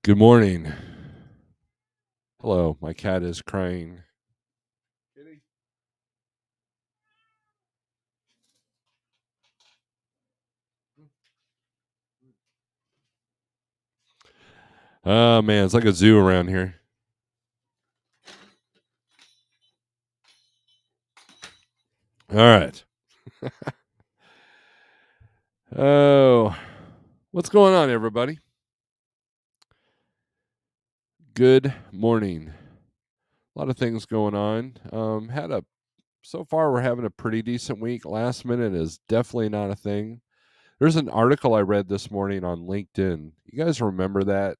Good morning. Hello, my cat is crying. Kitty? Oh man, it's like a zoo around here. All right. Oh, what's going on, everybody? Good morning. A lot of things going on. So far we're having a pretty decent week. Last minute is definitely not a thing. There's an article I read this morning on LinkedIn. You guys remember that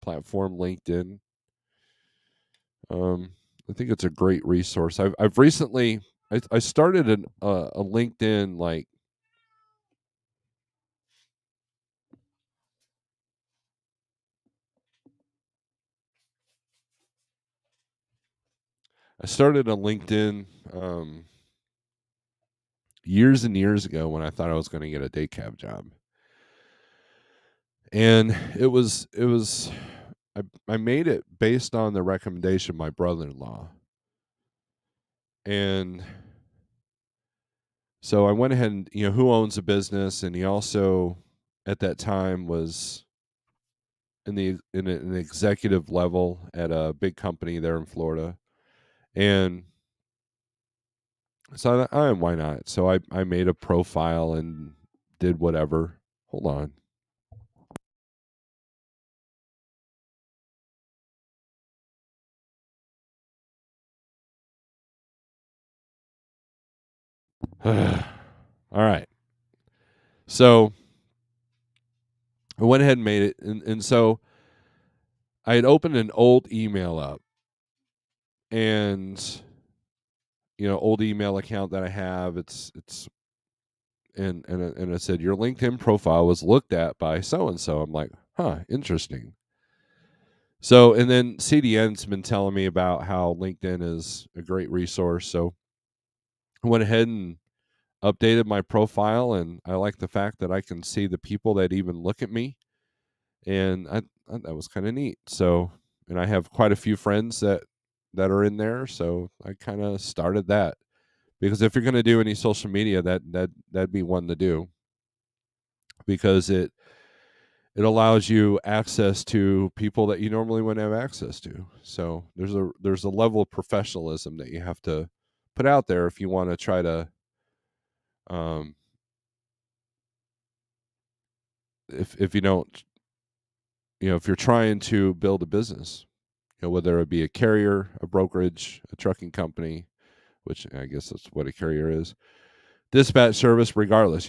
platform, LinkedIn? Um, I think it's a great resource. I've recently I started a LinkedIn I started a LinkedIn years and years ago when I thought I was going to get a day cab job, and I made it based on the recommendation of my brother-in-law, and so I went ahead and who owns a business, and he also at that time was in an executive level at a big company there in Florida, and so why not? So I made a profile and did whatever. Hold on. All right. So I went ahead and made it, and so I had opened an old email up, and old email account that I have. It's and it said your LinkedIn profile was looked at by so and so. I'm like, huh, interesting. So and then CDN's been telling me about how LinkedIn is a great resource. So I went ahead and updated my profile, and I like the fact that I can see the people that even look at me, and I that was kind of neat. So, and I have quite a few friends that are in there, so I kind of started that because if you're going to do any social media, that'd be one to do because it allows you access to people that you normally wouldn't have access to. So there's a level of professionalism that you have to put out there if you want to try to um if you don't if you're trying to build a business, whether it be a carrier, a brokerage, a trucking company, which I guess that's what a carrier is, dispatch service, regardless,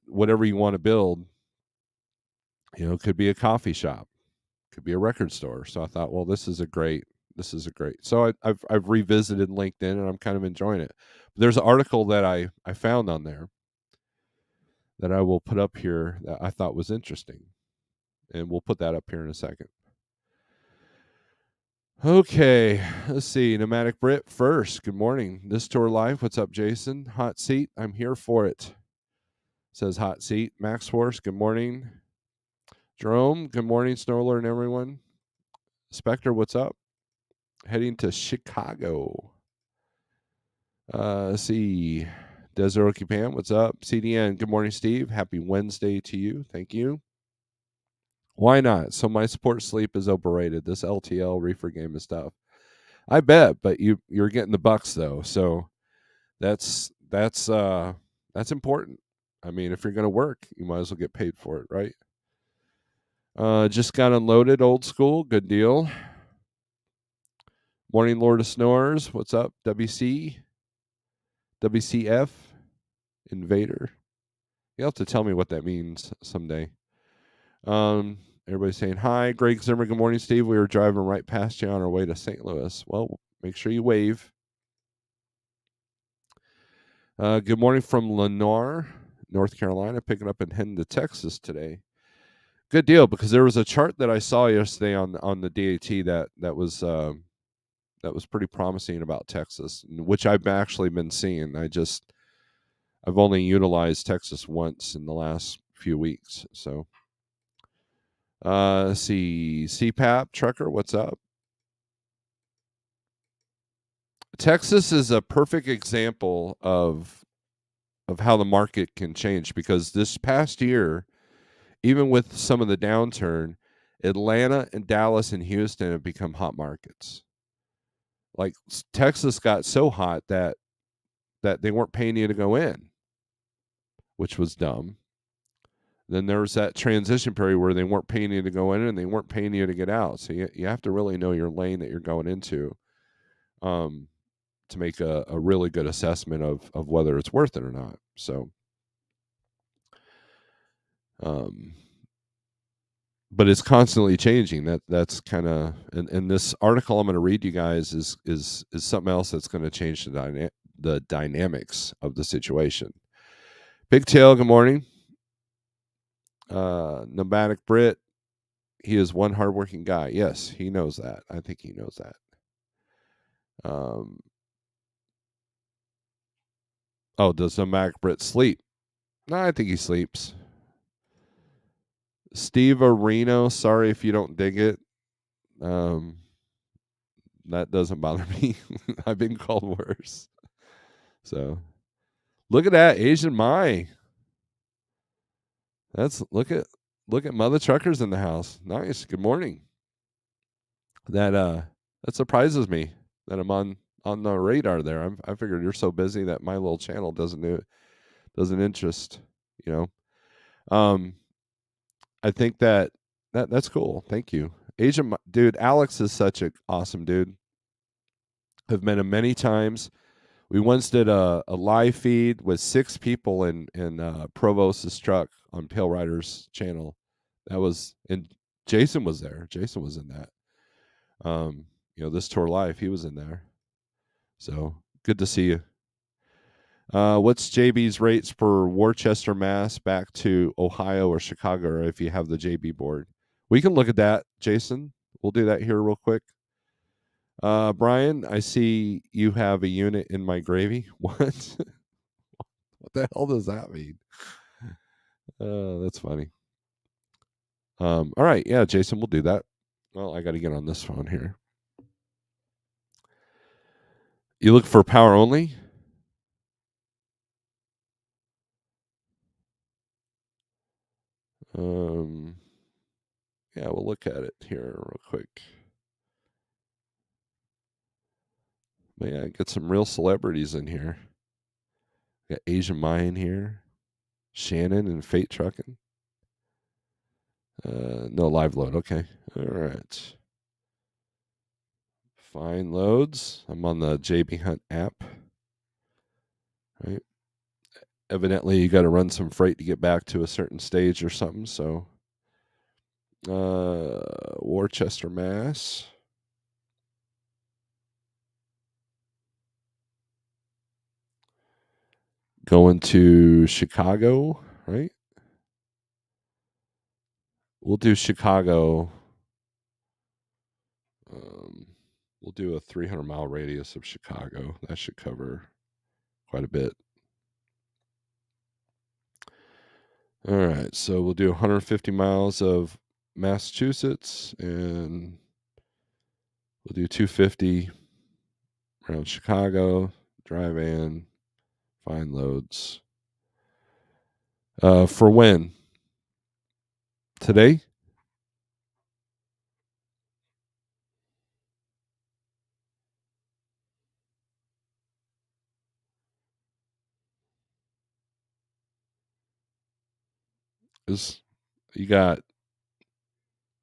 whatever you want to build, it could be a coffee shop, could be a record store. So I thought, well, this is a great. So I've revisited LinkedIn and I'm kind of enjoying it. But there's an article that I found on there that I will put up here that I thought was interesting, and we'll put that up here in a second. Okay, let's see. Nomadic Brit first. Good morning. This tour live. What's up, Jason? Hot seat. I'm here for it. Says hot seat. Max Force. Good morning. Jerome. Good morning, Snorelord and everyone. Spectre. What's up? Heading to Chicago. Let's see. Desert Pam. What's up? CDN. Good morning, Steve. Happy Wednesday to you. Thank you. Why not? So my support sleep is overrated. This LTL reefer game is tough. I bet, but you're getting the bucks though. So that's that's uh that's important. I mean, if you're going to work, you might as well get paid for it, right? Just got unloaded, old school. Good deal. Morning, Lord of Snores. What's up, WC? WCF? Invader. You'll have to tell me what that means someday. Everybody's saying hi. Greg Zimmer. Good morning, Steve. We were driving right past you on our way to St. Louis. Well, make sure you wave. Good morning from Lenoir, North Carolina. Picking up and heading to Texas today. Good deal, because there was a chart that I saw yesterday on the DAT that was pretty promising about Texas, which I've actually been seeing. I've only utilized Texas once in the last few weeks. So Let's see, CPAP trucker, what's up? Texas is a perfect example of how the market can change, because this past year, even with some of the downturn, Atlanta and Dallas and Houston have become hot markets. Like Texas got so hot that they weren't paying you to go in, which was dumb. Then there was that transition period where they weren't paying you to go in and they weren't paying you to get out. So you have to really know your lane that you're going into, um, to make a really good assessment of whether it's worth it or not. So, um, but it's constantly changing. That's kind of, and this article I'm going to read you guys is something else that's going to change the dynamics of the situation. Big Tail, good morning. Nomadic Brit, he is one hardworking guy. Yes, he knows that. I think he knows that. Oh, does Nomadic Brit sleep? No, I think he sleeps. Steve Areno, sorry if you don't dig it. Um, that doesn't bother me. I've been called worse. So look at that Asian Mai. Look at Mother Truckers in the house. Nice. Good morning. That surprises me that I'm on the radar there. I figured you're so busy that my little channel doesn't interest, you know. I think that's cool. Thank you. Dude, Alex is such an awesome dude. I've met him many times. We once did a live feed with 6 people in Provost's truck on Pale Rider's channel. That was, and Jason was there. Jason was in that. This tour live, he was in there. So good to see you. What's JB's rates for Worcester, Mass, back to Ohio or Chicago, or if you have the JB board? We can look at that, Jason. We'll do that here real quick. Brian, I see you have a unit in my gravy. What? What the hell does that mean? That's funny. All right, yeah, Jason, we'll do that. Well, I got to get on this phone here. You look for power only? Yeah, we'll look at it here real quick. Man, get some real celebrities in here. Got Asian Mayan here, Shannon and Fate Trucking. No live load. Okay, all right. Fine loads. I'm on the JB Hunt app. Right. Evidently, you got to run some freight to get back to a certain stage or something. So, Worcester, Mass. Going to Chicago, right? We'll do Chicago. We'll do a 300-mile radius of Chicago. That should cover quite a bit. All right, so we'll do 150 miles of Massachusetts, and we'll do 250 around Chicago, drive in, find loads. For when? Today? Is you got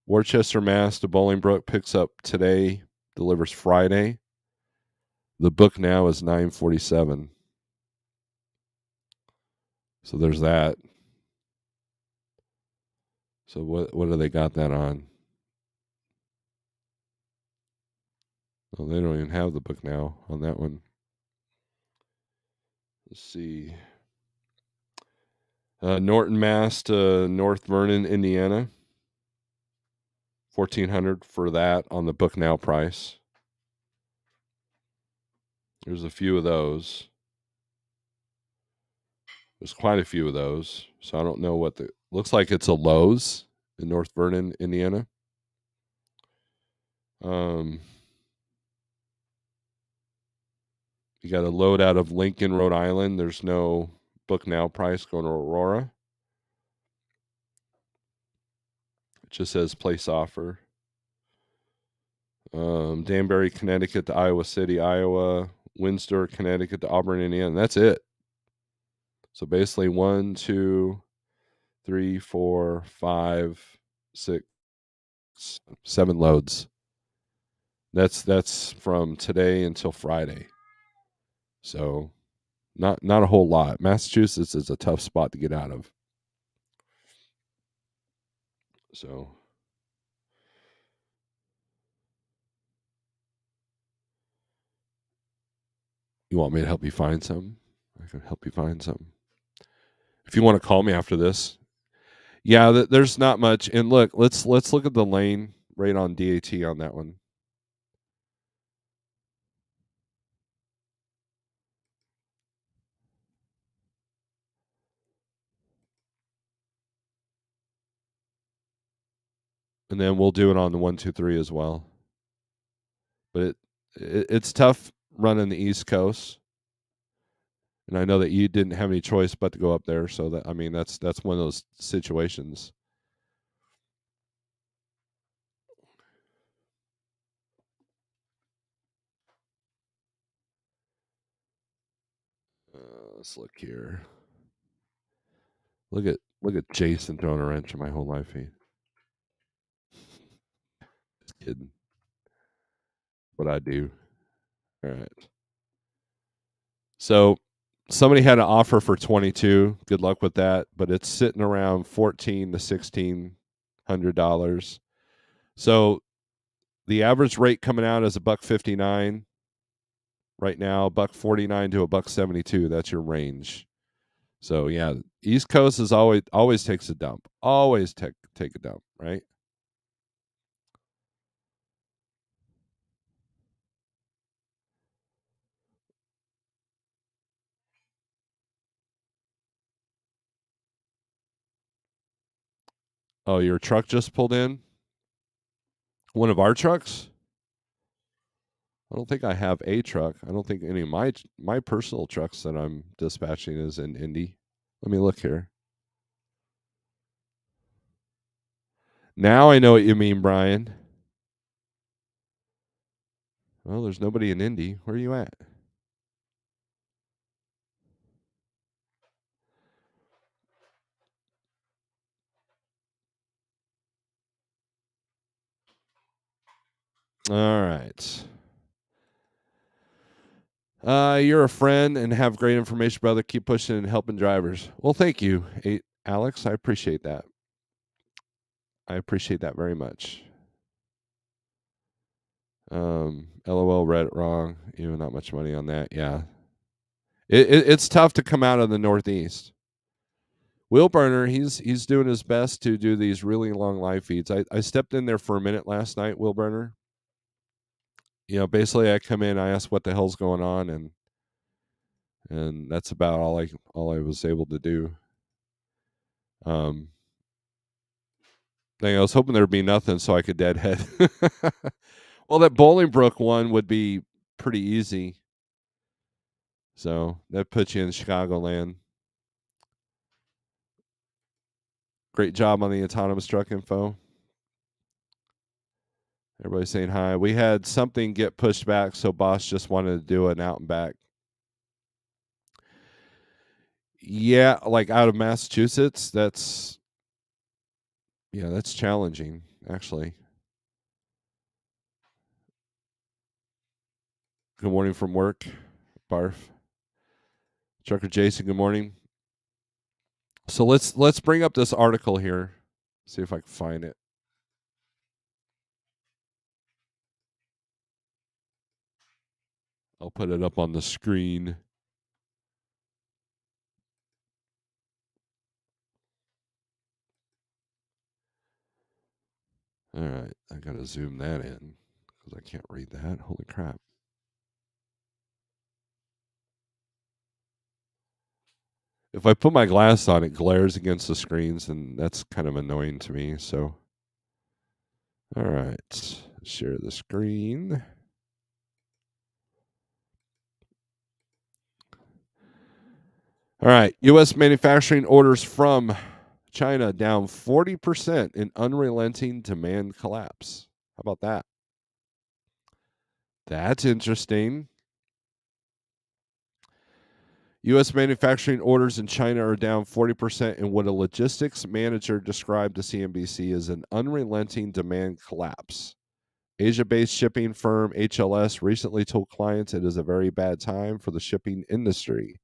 Worcester, Mass to Bolingbrook picks up today, delivers Friday. The book now is 947. So there's that. So what do they got that on? Oh, they don't even have the book now on that one. Let's see. Norton, Mass to North Vernon, Indiana. 1,400 for that on the book now price. There's a few of those. There's quite a few of those. So I don't know what the looks like. It's a Lowe's in North Vernon, Indiana. You got a load out of Lincoln, Rhode Island. There's no book now price going to Aurora. It just says place offer. Danbury, Connecticut to Iowa City, Iowa. Windsor, Connecticut to Auburn, Indiana. That's it. So basically 1, 2, 3, 4, 5, 6, 7 loads. That's from today until Friday. So not a whole lot. Massachusetts is a tough spot to get out of. So you want me to help you find something? I can help you find something. If you want to call me after this, yeah, there's not much. And look, let's look at the lane rate on DAT on that one. And then we'll do it on the 123 as well. But it's tough running the East Coast, and I know that you didn't have any choice but to go up there. So that, I mean, that's one of those situations. Let's look here. Look at Jason throwing a wrench in my whole life feed. Just kidding. What I do. All right. So somebody had an offer for 22. Good luck with that, but it's sitting around 14 to $1,600. So the average rate coming out is $1.59 right now, $1.49 to $1.72. That's your range. So yeah, East Coast is always takes a dump. Always take a dump, right? Oh, your truck just pulled in? One of our trucks? I don't think I have a truck. I don't think any of my personal trucks that I'm dispatching is in Indy. Let me look here. Now I know what you mean, Brian. Well, there's nobody in Indy. Where are you at? All right. You're a friend and have great information, brother. Keep pushing and helping drivers. Well, thank you, Alex. I appreciate that. I appreciate that very much. LOL, read it wrong. You know, not much money on that. Yeah, it's tough to come out of the Northeast. Will Burner, he's doing his best to do these really long live feeds. I stepped in there for a minute last night, Will Burner. You know, basically I come in, I ask what the hell's going on, and that's about all I was able to do. Um, I was hoping there'd be nothing so I could deadhead. Well, that Bolingbrook one would be pretty easy. So that puts you in Chicagoland. Great job on the autonomous truck info. Everybody's saying hi. We had something get pushed back, so boss just wanted to do an out and back. Yeah, like out of Massachusetts, that's challenging, actually. Good morning from work. Barf. Trucker Jason, good morning. So let's bring up this article here. See if I can find it. I'll put it up on the screen. All right, I gotta zoom that in because I can't read that. Holy crap! If I put my glass on, it glares against the screens, and that's kind of annoying to me. So, all right, share the screen. All right, U.S. manufacturing orders from China down 40% in unrelenting demand collapse. How about that? That's interesting. U.S. manufacturing orders in China are down 40% in what a logistics manager described to CNBC as an unrelenting demand collapse. Asia based shipping firm HLS recently told clients it is a very bad time for the shipping industry.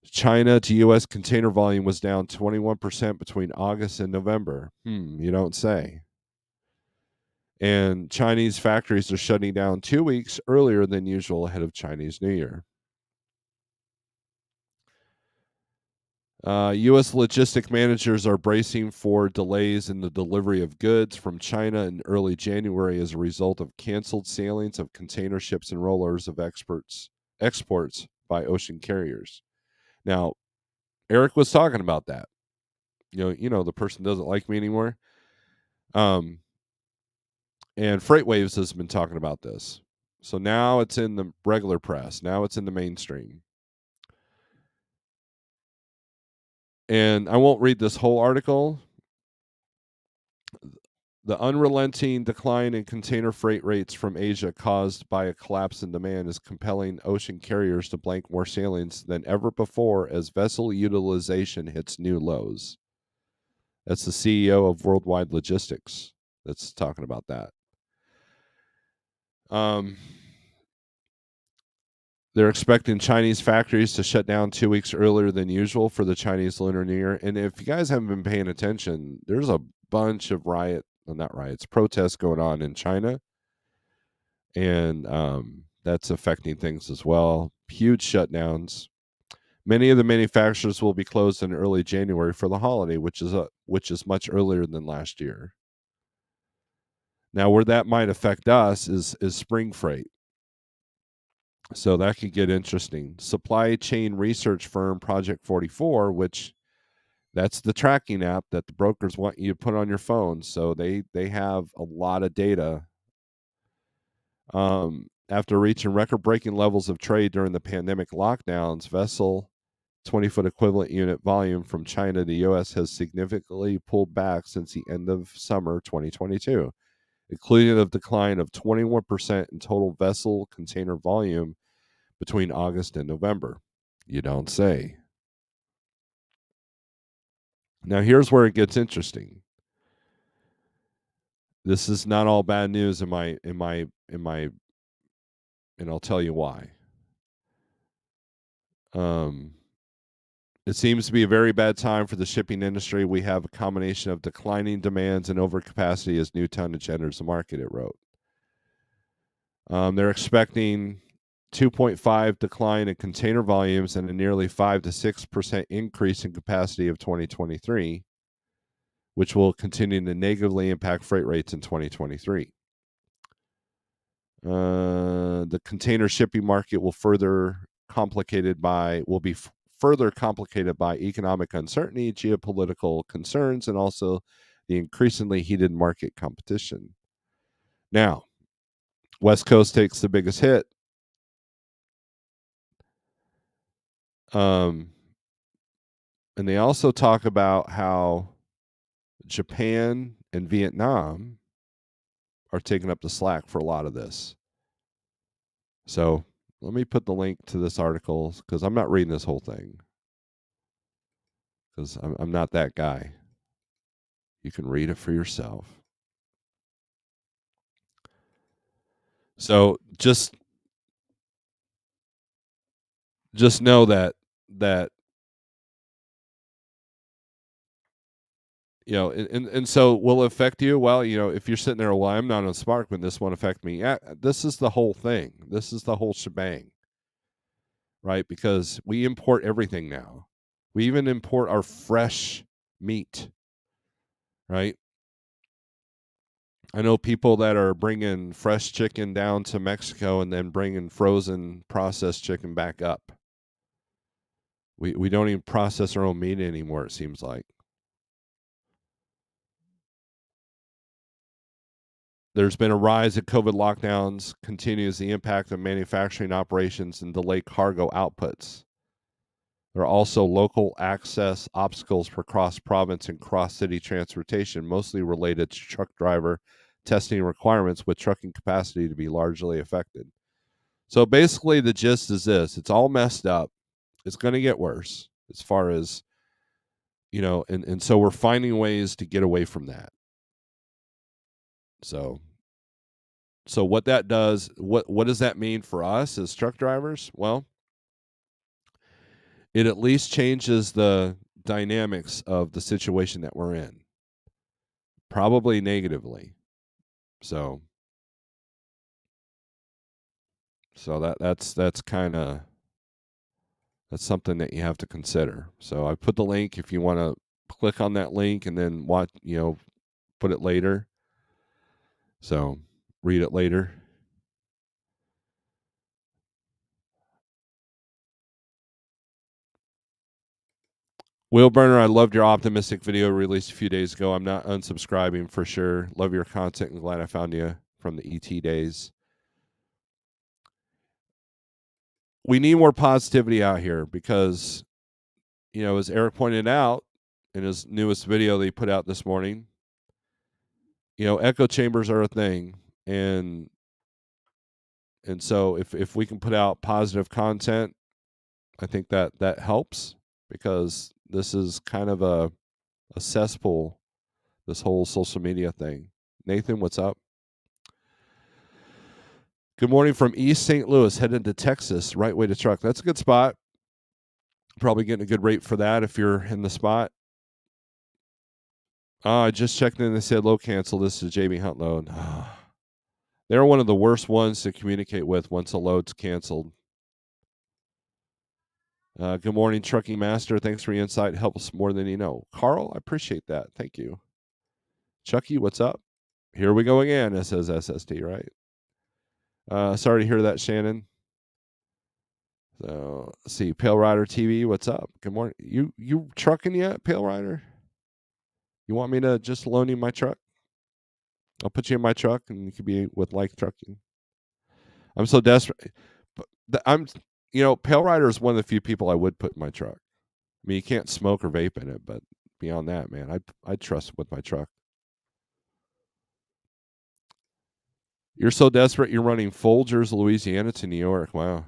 China to U.S. container volume was down 21% between August and November. You don't say. And Chinese factories are shutting down 2 weeks earlier than usual ahead of Chinese New Year. U.S. logistic managers are bracing for delays in the delivery of goods from China in early January as a result of canceled sailings of container ships and rollers of exports by ocean carriers. Now, Eric was talking about that. The person doesn't like me anymore. And FreightWaves has been talking about this. So now it's in the regular press. Now it's in the mainstream. And I won't read this whole article. The unrelenting decline in container freight rates from Asia caused by a collapse in demand is compelling ocean carriers to blank more sailings than ever before as vessel utilization hits new lows. That's the CEO of Worldwide Logistics that's talking about that. They're expecting Chinese factories to shut down 2 weeks earlier than usual for the Chinese Lunar New Year. And if you guys haven't been paying attention, there's a bunch of protests going on in China. And that's affecting things as well. Huge shutdowns. Many of the manufacturers will be closed in early January for the holiday, which is much earlier than last year. Now, where that might affect us is spring freight. So that could get interesting. Supply chain research firm Project 44, which that's the tracking app that the brokers want you to put on your phone. So they have a lot of data. After reaching record-breaking levels of trade during the pandemic lockdowns, vessel 20-foot equivalent unit volume from China to the U.S. has significantly pulled back since the end of summer 2022, including a decline of 21% in total vessel container volume between August and November. You don't say. Now here's where it gets interesting. This is not all bad news and I'll tell you why. It seems to be a very bad time for the shipping industry. We have a combination of declining demands and overcapacity as new tonnage enters the market, it wrote. They're expecting 2.5 decline in container volumes and a nearly 5 to 6% increase in capacity of 2023, which will continue to negatively impact freight rates in 2023. The container shipping market will be further complicated by economic uncertainty, geopolitical concerns, and also the increasingly heated market competition. Now, West Coast takes the biggest hit. And they also talk about how Japan and Vietnam are taking up the slack for a lot of this. So let me put the link to this article because I'm not reading this whole thing because I'm not that guy. You can read it for yourself. So just know that and so will it affect you? Well, if you're sitting there, well, I'm not on Sparkman, this won't affect me. Yeah, this is the whole thing. This is the whole shebang, right? Because we import everything now. We even import our fresh meat, right? I know people that are bringing fresh chicken down to Mexico and then bringing frozen processed chicken back up. We don't even process our own meat anymore, it seems like. There's been a rise in COVID lockdowns, continues the impact of manufacturing operations and delay cargo outputs. There are also local access obstacles for cross province and cross city transportation, mostly related to truck driver testing requirements, with trucking capacity to be largely affected. So basically, the gist is this: it's all messed up. It's going to get worse as far as, and so we're finding ways to get away from that. So what that does, what does that mean for us as truck drivers? Well, it at least changes the dynamics of the situation that we're in, probably negatively. So that's kind of, that's something that you have to consider. So I put the link if you want to click on that link and then watch, put it later. So read it later. Will Burner, I loved your optimistic video released a few days ago. I'm not unsubscribing for sure. Love your content and glad I found you from the ET days. We need more positivity out here because, as Eric pointed out in his newest video that he put out this morning, echo chambers are a thing. And so if we can put out positive content, I think that helps, because this is kind of a cesspool, this whole social media thing. Nathan, what's up? Good morning from East St. Louis, headed to Texas. Right way to truck. That's a good spot. Probably getting a good rate for that if you're in the spot. I just checked in. They said low cancel. This is JB Hunt load. They're one of the worst ones to communicate with once a load's canceled. Good morning, Trucking Master. Thanks for your insight. Helps more than you know. Carl, I appreciate that. Thank you. Chucky, what's up? Here we go again. It says SST, right? Sorry to hear that, Shannon. So let's see. Pale Rider TV, what's up? Good morning. You trucking yet, Pale Rider? You want me to just loan you my truck? I'll put you in my truck and you could be with Like Trucking. I'm so desperate. Pale Rider is one of the few people I would put in my truck. I mean, you can't smoke or vape in it, but beyond that, man, I'd trust with my truck. You're so desperate, you're running Folgers, Louisiana to New York. Wow.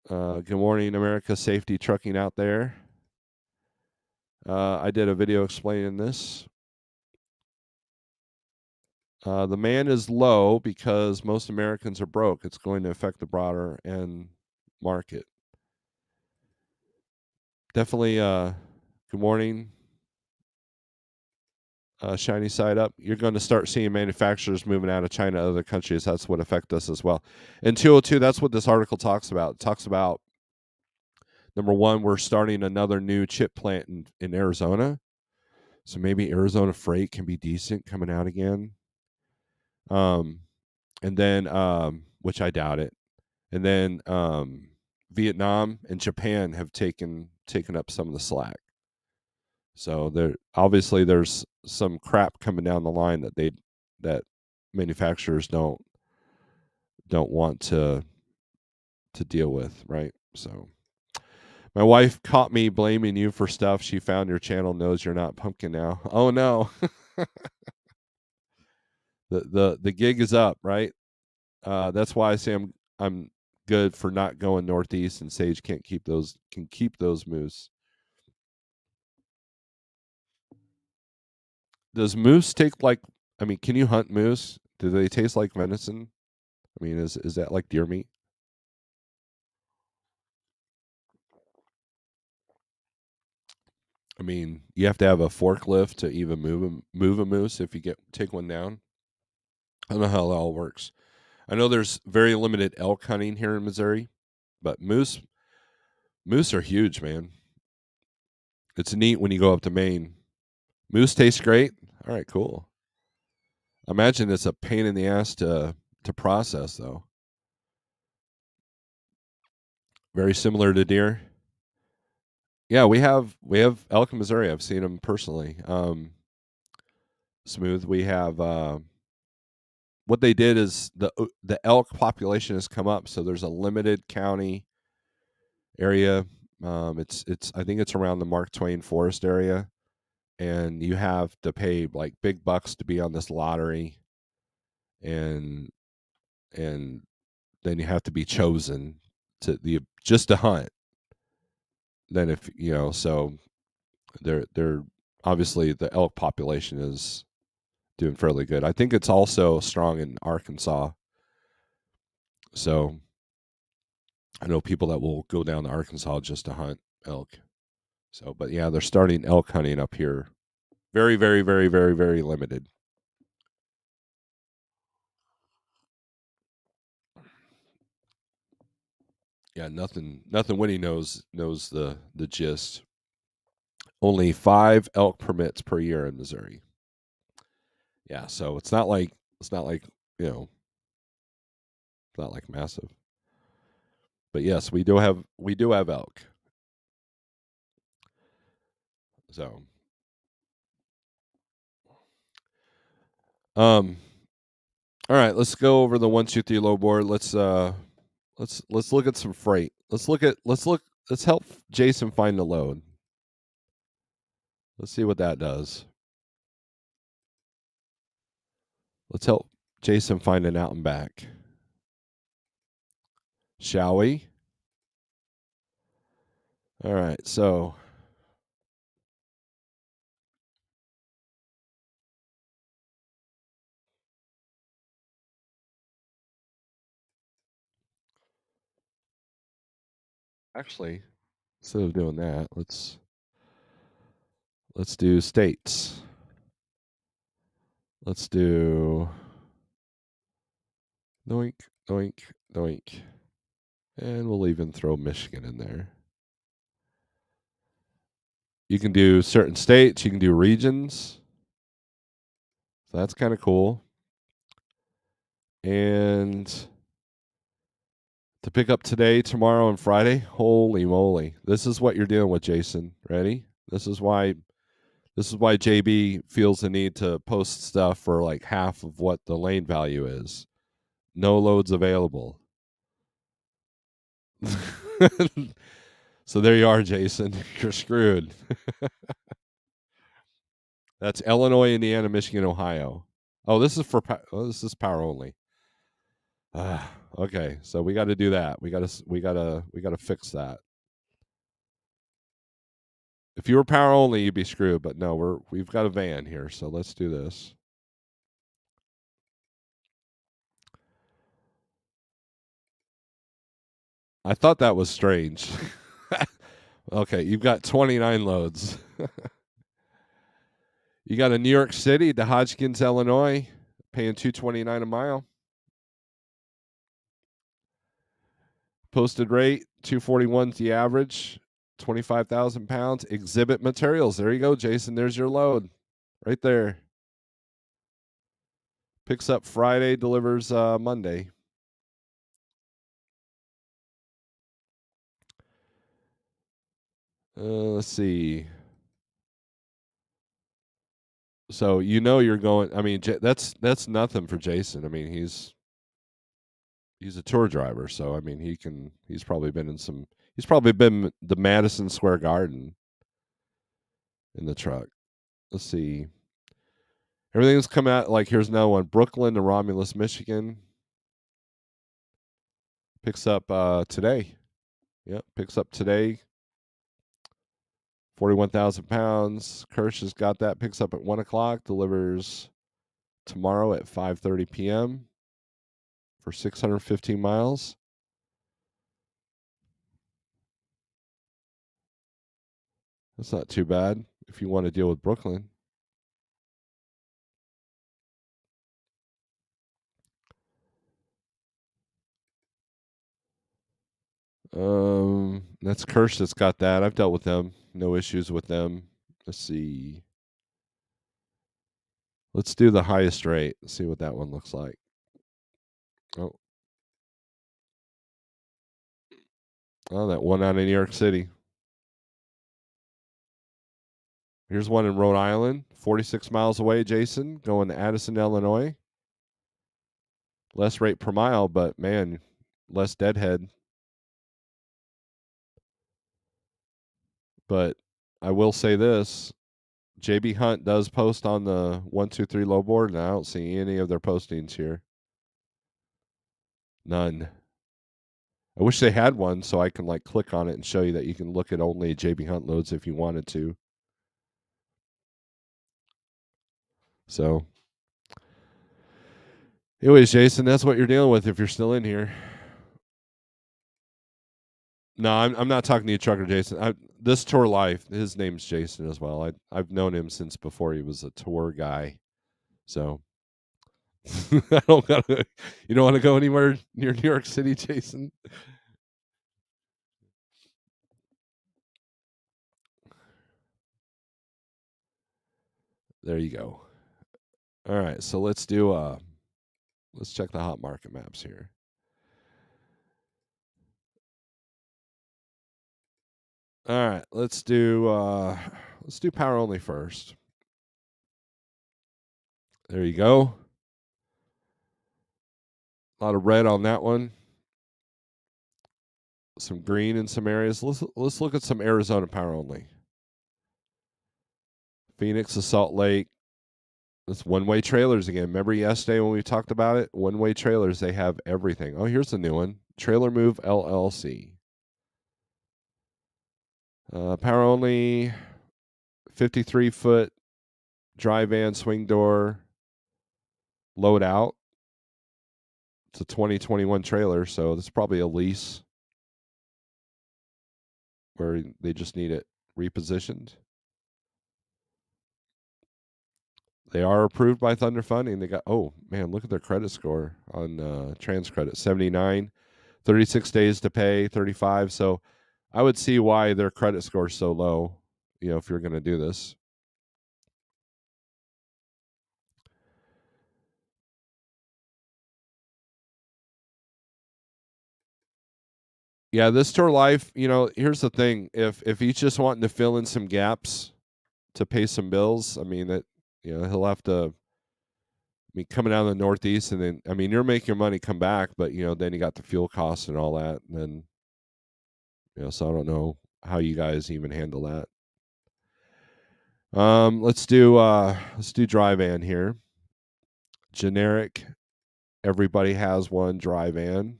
Good morning, America. Safety trucking out there. I did a video explaining this. The demand is low because most Americans are broke. It's going to affect the broader end market. Definitely. Good morning. Shiny side up. You're going to start seeing manufacturers moving out of China to other countries. That's what affect us as well. And 202, that's what this article talks about. It talks about, number one, we're starting another new chip plant in Arizona. So maybe Arizona freight can be decent coming out again. And then, which I doubt it. And then Vietnam and Japan have taken up some of the slack. So there's some crap coming down the line that manufacturers don't want to deal with, right? So my wife caught me blaming you for stuff. She found your channel, knows you're not pumpkin now. Oh no. the gig is up, right? That's why I say I'm good for not going northeast, and Sage can keep those moose. Does moose take can you hunt moose? Do they taste like venison? I mean, is that like deer meat? I mean, you have to have a forklift to even move a moose if you take one down. I don't know how that all works. I know there's very limited elk hunting here in Missouri, but moose are huge, man. It's neat when you go up to Maine. Moose tastes great. All right, cool. Imagine it's a pain in the ass to process, though. Very similar to deer. Yeah, we have elk in Missouri. I've seen them personally. Smooth. We have what they did is the elk population has come up, so there's a limited county area. It's I think it's around the Mark Twain Forest area, and you have to pay like big bucks to be on this lottery, and and then you have to be chosen to the just to hunt. Then if you know, so they're obviously the elk population is doing fairly good. I think it's also strong in Arkansas. So I know people that will go down to Arkansas just to hunt elk. So, but yeah, they're starting elk hunting up here. Very, very, very, very, very limited. Yeah, nothing Winnie knows the gist. Only 5 elk permits per year in Missouri. Yeah, so it's not like you know it's not like massive. But yes, we do have elk. So um all right, let's go over the 1 2 3 low board. Let's look at some freight. Let's help Jason find the load. Let's see what that does. Let's help Jason find an out and back. Shall we? All right. So, actually, instead of doing that, let's do states. Let's do doink, doink, doink. And we'll even throw Michigan in there. You can do certain states, you can do regions. So that's kind of cool. And to pick up today, tomorrow, and Friday, holy moly. This is what you're dealing with, Jason. Ready? This is why JB feels the need to post stuff for like half of what the lane value is. No loads available. So there you are, Jason. You're screwed. That's Illinois, Indiana, Michigan, Ohio. Oh, this is power only. Okay, so we got to do that. We got to fix that. If you were power only, you'd be screwed. But no, we've got a van here, so let's do this. I thought that was strange. Okay, you've got 29 loads. You got a New York City to Hodgkins, Illinois, paying $2.29 a mile. Posted rate 241 is the average. 25,000 pounds. Exhibit materials. There you go, Jason. There's your load, right there. Picks up Friday, delivers Monday. Let's see. So you know you're going. I mean, that's nothing for Jason. I mean, he's a tour driver, so I mean he's probably been in some. He's probably been the Madison Square Garden in the truck. Let's see. Everything's come out like here's another one. Brooklyn to Romulus, Michigan. Picks up today. Yep, picks up today. 41,000 pounds. Kirsch has got that. Picks up at 1 o'clock. Delivers tomorrow at 5:30 p.m. for 615 miles. That's not too bad if you want to deal with Brooklyn. That's Kirsch that's got that. I've dealt with them. No issues with them. Let's see. Let's do the highest rate. Let's see what that one looks like. Oh, Oh, that one out of New York City. Here's one in Rhode Island, 46 miles away, Jason, going to Addison, Illinois. Less rate per mile, but man, less deadhead. But I will say this, JB Hunt does post on the 123 low board, and I don't see any of their postings here. None. I wish they had one so I can like click on it and show you that you can look at only JB Hunt loads if you wanted to. So, anyways, Jason, that's what you're dealing with if you're still in here. No, I'm not talking to you, trucker Jason. This tour life, his name's Jason as well. I've known him since before he was a tour guy. So I don't gotta. You don't want to go anywhere near New York City, Jason? There you go. All right, so let's do. Let's check the hot market maps here. All right, let's do power only first. There you go. A lot of red on that one. Some green in some areas. Let's look at some Arizona power only. Phoenix to Salt Lake. It's one-way trailers again. Remember yesterday when we talked about it? One-way trailers, they have everything. Oh, here's a new one. Trailer Move LLC. Power only, 53-foot dry van swing door load out. It's a 2021 trailer, so this is probably a lease where they just need it repositioned. They are approved by Thunder Funding. They got, oh man, look at their credit score on Trans Credit, 79, 36 days to pay, 35. So I would see why their credit score is so low, if you're going to do this. Yeah, this tour life, here's the thing. If he's just wanting to fill in some gaps to pay some bills, I mean that he'll have to, coming out of the Northeast, and then you're making your money come back, but then you got the fuel costs and all that, and then so I don't know how you guys even handle that. Let's do dry van here. Generic, everybody has one dry van.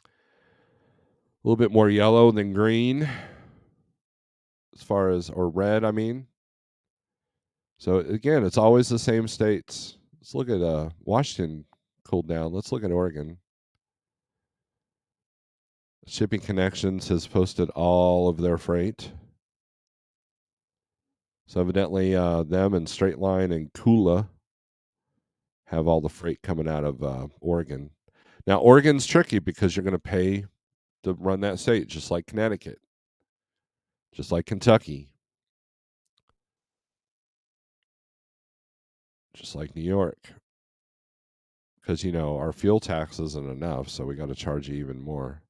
A little bit more yellow than green, as far as, or red, So again, it's always the same states. Let's look at Washington cooled down. Let's look at Oregon. Shipping Connections has posted all of their freight. So evidently, them and Straight Line and Kula have all the freight coming out of Oregon. Now, Oregon's tricky because you're going to pay to run that state, just like Connecticut, just like Kentucky, just like New York. Because, our fuel tax isn't enough, so we got to charge you even more.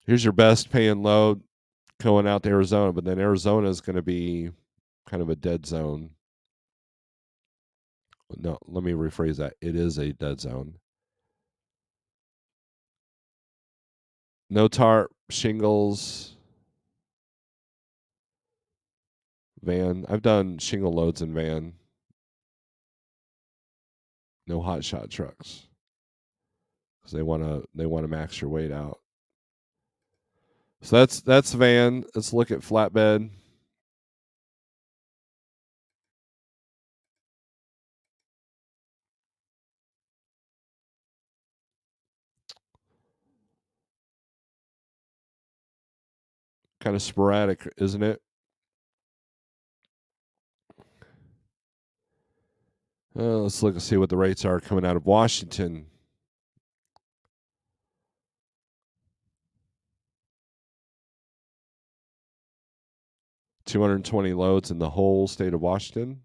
Here's your best paying load going out to Arizona, but then Arizona is going to be kind of a dead zone. No, let me rephrase that. It is a dead zone. No tarp, shingles, van. I've done shingle loads in van. No hot shot trucks because they want to max your weight out. So that's van. Let's look at flatbed. Kind of sporadic, isn't it? Let's look and see what the rates are coming out of Washington. $220 loads in the whole state of Washington.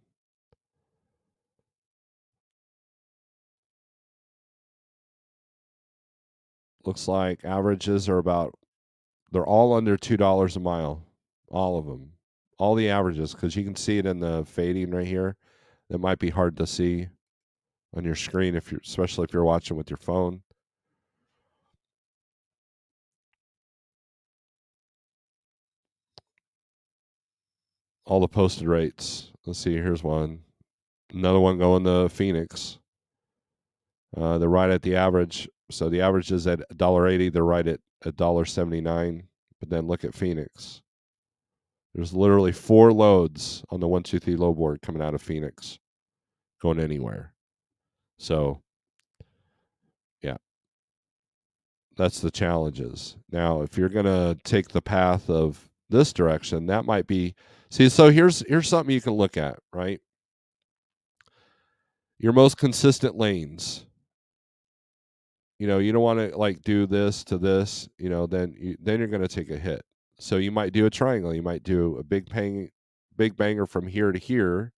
looks like averages are about, they're all under $2 a mile, all of them, all the averages, because you can see it in the fading right here. That might be hard to see on your screen if you're, especially if you're watching with your phone. All the posted rates. Let's see. Here's one. Another one going to Phoenix. They're right at the average. So the average is at $1.80. They're right at $1.79. But then look at Phoenix. There's literally 4 loads on the 123 load board coming out of Phoenix, going anywhere. So, yeah, that's the challenges. Now, if you're going to take the path of this direction, that might be, see, so here's something you can look at, right? Your most consistent lanes. You know, you don't want to like do this to this, you know, then you're going to take a hit. So you might do a triangle. You might do a big banger from here to here,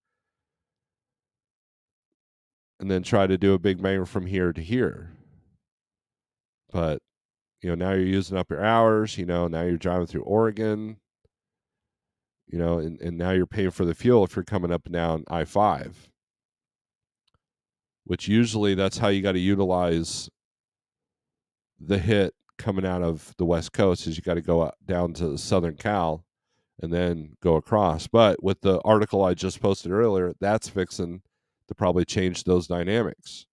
and then try to do a big banger from here to here. But, you know, now you're using up your hours, you know, now you're driving through Oregon, you know, and now you're paying for the fuel if you're coming up and down I-5, which usually that's how you got to utilize the hit coming out of the West Coast, is you got to go down to Southern Cal and then go across. But with the article I just posted earlier, that's fixing to probably change those dynamics.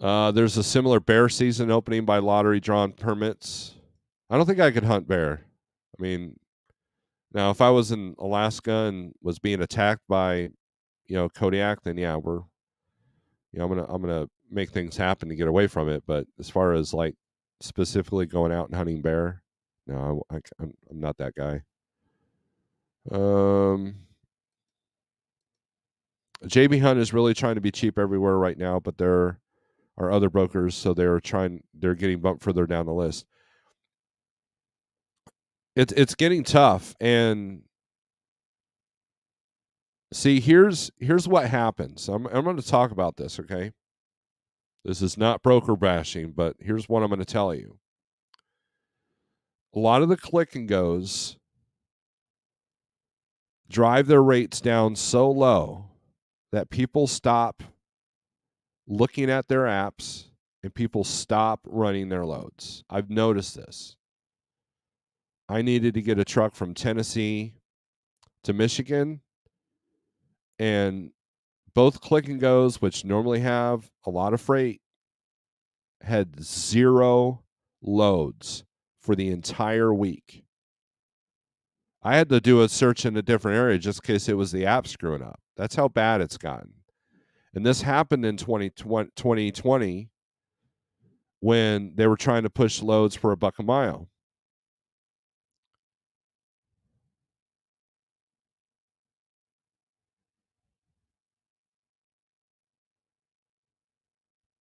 There's a similar bear season opening by lottery drawn permits. I don't think I could hunt bear. I mean, now if I was in Alaska and was being attacked by, you know, Kodiak, then yeah, we're, you know, I'm gonna make things happen to get away from it. But as far as like specifically going out and hunting bear, no, I'm not that guy. JB Hunt is really trying to be cheap everywhere right now, but there are other brokers, so they're getting bumped further down the list. It's getting tough, and see, here's what happens. I'm going to talk about this, okay? This is not broker bashing, but here's what I'm going to tell you. A lot of the click and goes drive their rates down so low that people stop looking at their apps and people stop running their loads. I've noticed this. I needed to get a truck from Tennessee to Michigan, and both click and goes, which normally have a lot of freight, had 0 loads for the entire week. I had to do a search in a different area just in case it was the app screwing up. That's how bad it's gotten. And this happened in 2020 when they were trying to push loads for $1 a mile.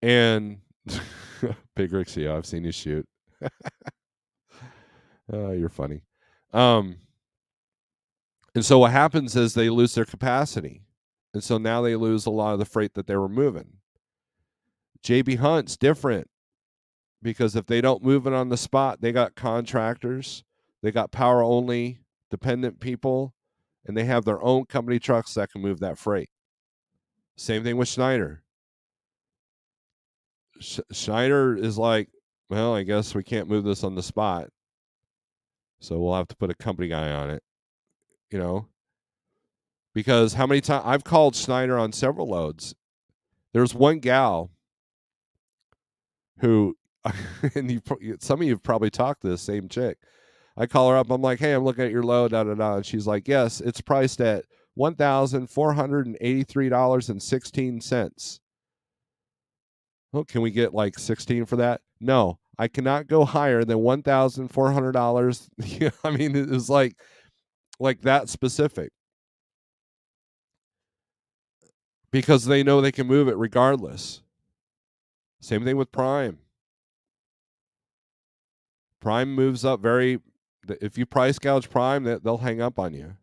And Big Rixie, I've seen you shoot. You're funny. And so what happens is they lose their capacity. And so now they lose a lot of the freight that they were moving. JB Hunt's different because if they don't move it on the spot, they got contractors, they got power only dependent people, and they have their own company trucks that can move that freight. Same thing with Schneider. Schneider is like, well, I guess we can't move this on the spot, so we'll have to put a company guy on it, you know, because how many times I've called Schneider on several loads. There's one gal who, and some of you have probably talked to this same chick. I call her up. I'm like, hey, I'm looking at your load, da da da. And she's like, yes, it's priced at $1,483.16. Oh, can we get like 16 for that? No, I cannot go higher than $1,400. I mean, it was like that specific because they know they can move it regardless. Same thing with Prime. Prime moves up very, If you price gouge Prime, they'll hang up on you.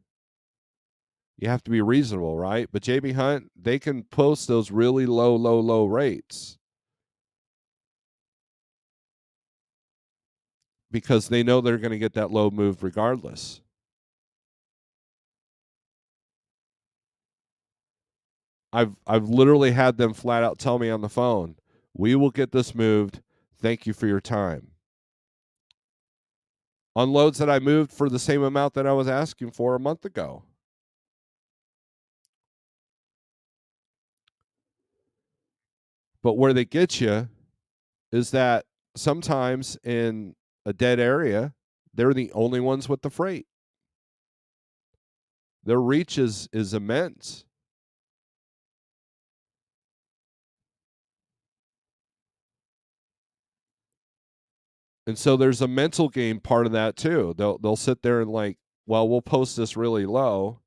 You have to be reasonable, right? But JB Hunt, they can post those really low rates because they know they're going to get that load moved regardless. I've literally had them flat out tell me on the phone, "We will get this moved. Thank you for your time." On loads that I moved for the same amount that I was asking for a month ago. But where they get you is that sometimes in a dead area, they're the only ones with the freight. Their reach is immense. And so there's a mental game part of that too. They'll sit there and like, well, we'll post this really low.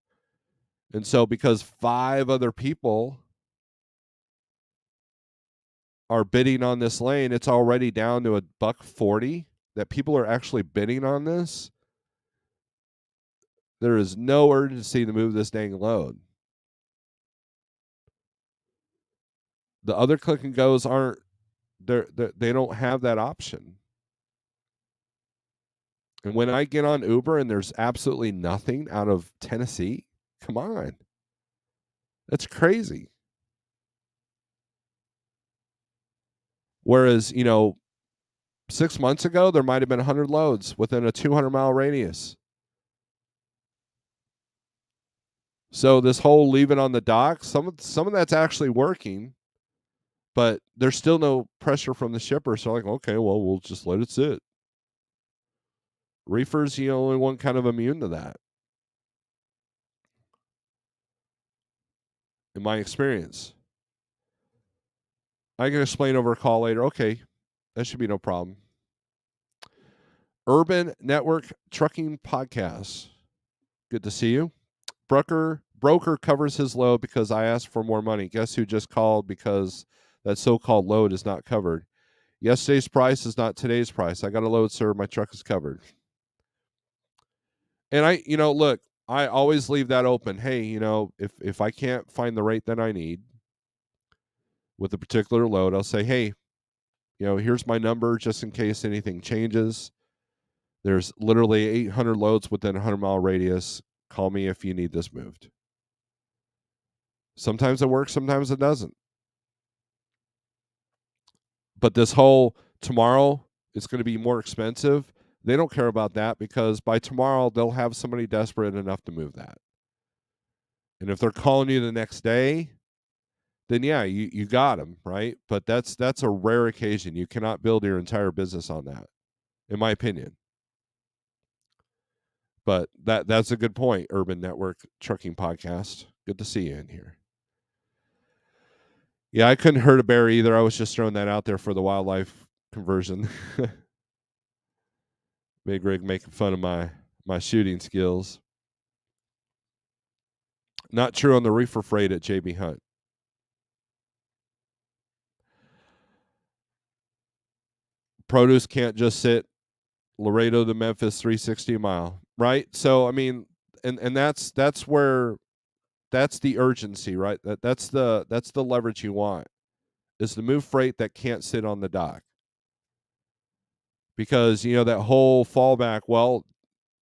And so because 5 other people are bidding on this lane, it's already down to $1.40 that people are actually bidding on this. There is no urgency to move this dang load. The other click and goes aren't they don't have that option. And when I get on Uber and there's absolutely nothing out of Tennessee, come on. That's crazy. Whereas, 6 months ago there might have been 100 loads within a 200-mile radius. So this whole leave it on the dock, some of that's actually working, but there's still no pressure from the shipper. So like, okay, well, we'll just let it sit. Reefers, only one kind of immune to that, in my experience. I can explain over a call later. Okay, that should be no problem. Urban Network Trucking Podcast. Good to see you. Broker covers his load because I asked for more money. Guess who just called because that so-called load is not covered? Yesterday's price is not today's price. I got a load, sir. My truck is covered. And look, I always leave that open. Hey, if I can't find the rate that I need with a particular load, I'll say, hey, here's my number just in case anything changes. There's literally 800 loads within a 100-mile radius. Call me if you need this moved. Sometimes it works, sometimes it doesn't. But this whole tomorrow it's going to be more expensive, they don't care about that because by tomorrow they'll have somebody desperate enough to move that. And if they're calling you the next day, then yeah, you got them, right? But that's a rare occasion. You cannot build your entire business on that, in my opinion. But that's a good point, Urban Network Trucking Podcast. Good to see you in here. Yeah, I couldn't hurt a bear either. I was just throwing that out there for the wildlife conversion. Big Rig making fun of my shooting skills. Not true on the reefer freight at JB Hunt. Produce can't just sit Laredo to Memphis 360 mile, right? So I mean, and that's where that's the urgency, right? That's the leverage you want is to move freight that can't sit on the dock. Because that whole fallback, well,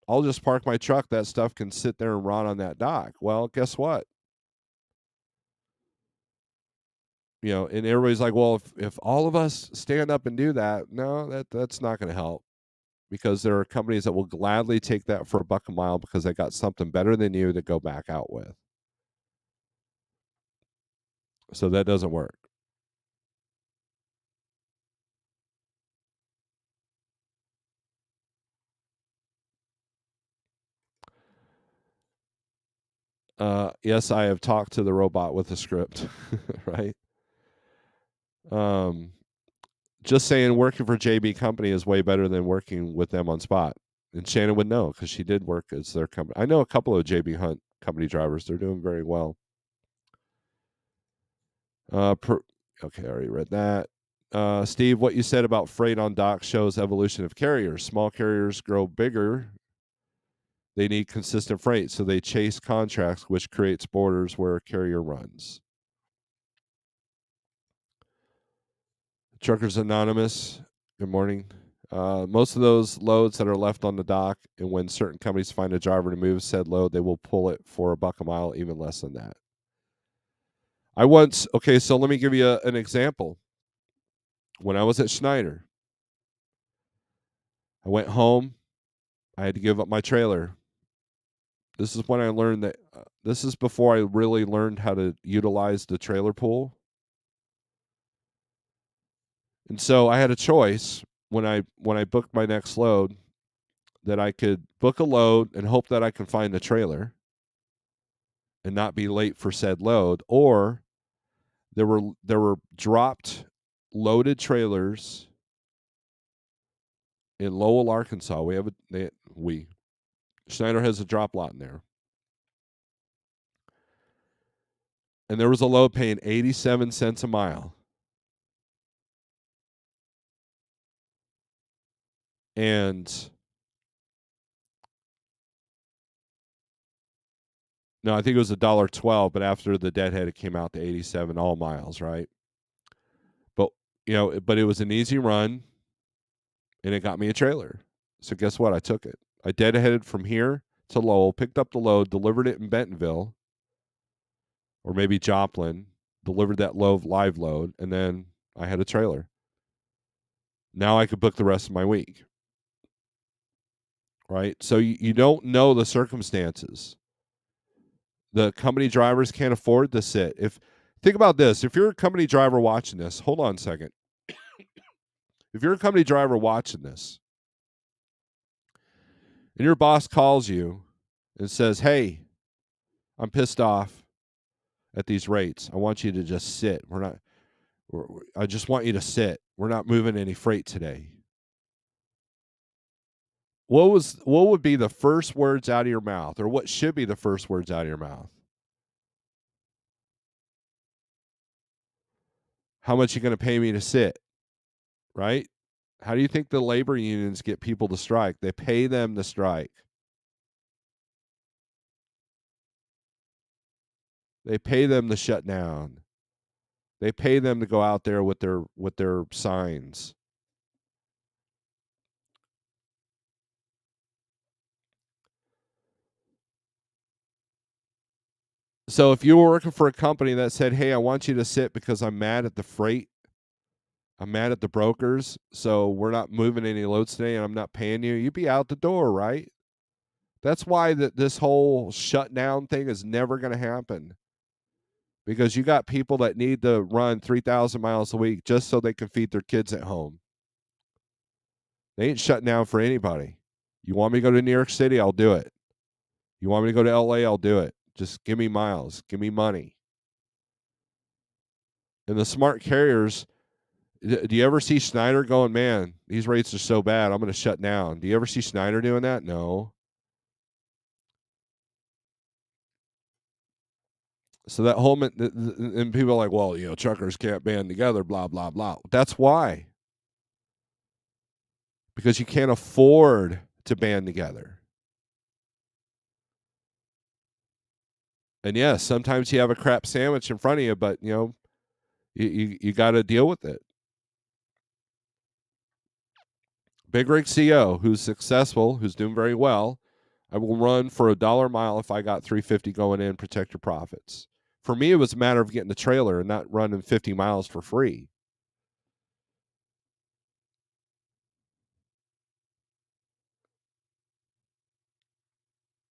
I'll just park my truck, that stuff can sit there and rot on that dock. Well, guess what? And everybody's like, well, if all of us stand up and do that, no, that's not going to help. Because there are companies that will gladly take that for $1 a mile because they got something better than you to go back out with. So that doesn't work. Yes, I have talked to the robot with a script, right? Just saying, working for JB Company is way better than working with them on spot. And Shannon would know because she did work as their company. I know a couple of JB Hunt company drivers; they're doing very well. Okay, I already read that. Steve, what you said about freight on dock shows evolution of carriers. Small carriers grow bigger They need consistent freight, so they chase contracts, which creates borders where a carrier runs. Truckers Anonymous, good morning. Most of those loads that are left on the dock, and when certain companies find a driver to move said load, they will pull it for $1 a mile, even less than that. So let me give you an example. When I was at Schneider, I went home. I had to give up my trailer. This is when I learned that. This is before I really learned how to utilize the trailer pool. And so I had a choice when I booked my next load, that I could book a load and hope that I can find a trailer and not be late for said load, or there were dropped loaded trailers in Lowell, Arkansas. Schneider has a drop lot in there. And there was a load paying 87 cents a mile. And no, I think it was $1.12, but after the deadhead, it came out to 87 all miles, right? But but it was an easy run, and it got me a trailer. So guess what? I took it. I deadheaded from here to Lowell, picked up the load, delivered it in Bentonville, or maybe Joplin, delivered that live load, and then I had a trailer. Now I could book the rest of my week. Right? So you don't know the circumstances. The company drivers can't afford to sit. Think about this. If you're a company driver watching this, hold on a second. If you're a company driver watching this, and your boss calls you and says, "Hey, I'm pissed off at these rates. I want you to just sit. I just want you to sit. We're not moving any freight today." What would be the first words out of your mouth, or what should be the first words out of your mouth? How much you going to pay me to sit? Right? How do you think the labor unions get people to strike? They pay them to strike. They pay them to shut down. They pay them to go out there with their signs. So if you were working for a company that said, "Hey, I want you to sit because I'm mad at the freight, I'm mad at the brokers, so we're not moving any loads today and I'm not paying you," you'd be out the door, right? That's why this whole shutdown thing is never going to happen, because you got people that need to run 3,000 miles a week just so they can feed their kids at home. They ain't shutting down for anybody. You want me to go to New York City? I'll do it. You want me to go to LA? I'll do it. Just give me miles. Give me money. And the smart carriers, do you ever see Schneider going, "Man, these rates are so bad, I'm going to shut down"? Do you ever see Schneider doing that? No. So that whole, and people are like, "Well, truckers can't band together, blah, blah, blah." That's why. Because you can't afford to band together. And yes, sometimes you have a crap sandwich in front of you, but you got to deal with it. Big Rig CO, who's successful, who's doing very well, I will run for $1 a mile if I got $3.50 going in, protect your profits. For me, it was a matter of getting the trailer and not running 50 miles for free.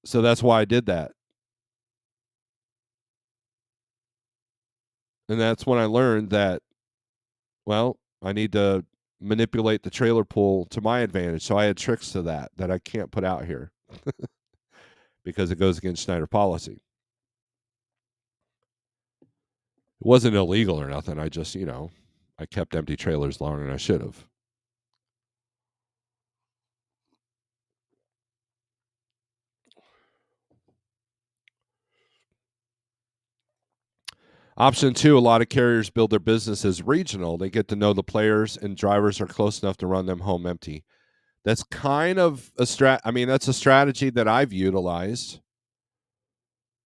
So that's why I did that. And that's when I learned that, well, I need to manipulate the trailer pool to my advantage. So I had tricks to that I can't put out here because it goes against Schneider policy. It wasn't illegal or nothing. I just, I kept empty trailers longer than I should have. Option 2, a lot of carriers build their business as regional. They get to know the players, and drivers are close enough to run them home empty. That's kind of that's a strategy that I've utilized.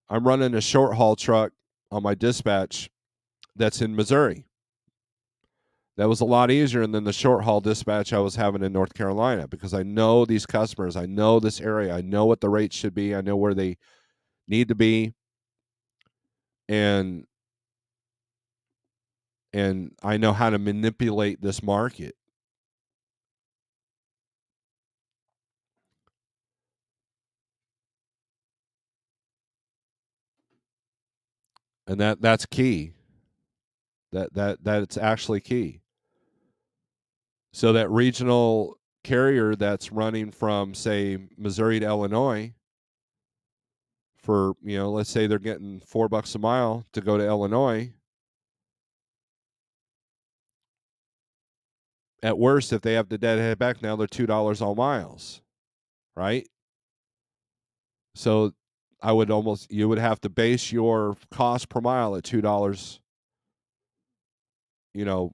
I'm running a short haul truck on my dispatch that's in Missouri. That was a lot easier than the short haul dispatch I was having in North Carolina because I know these customers, I know this area, I know what the rates should be, I know where they need to be, and I know how to manipulate this market. And that's key. That's actually key. So that regional carrier that's running from, say, Missouri to Illinois for, let's say they're getting $4 a mile to go to Illinois. At worst, if they have the deadhead back now, they're $2 all miles, right? So you would have to base your cost per mile at $2,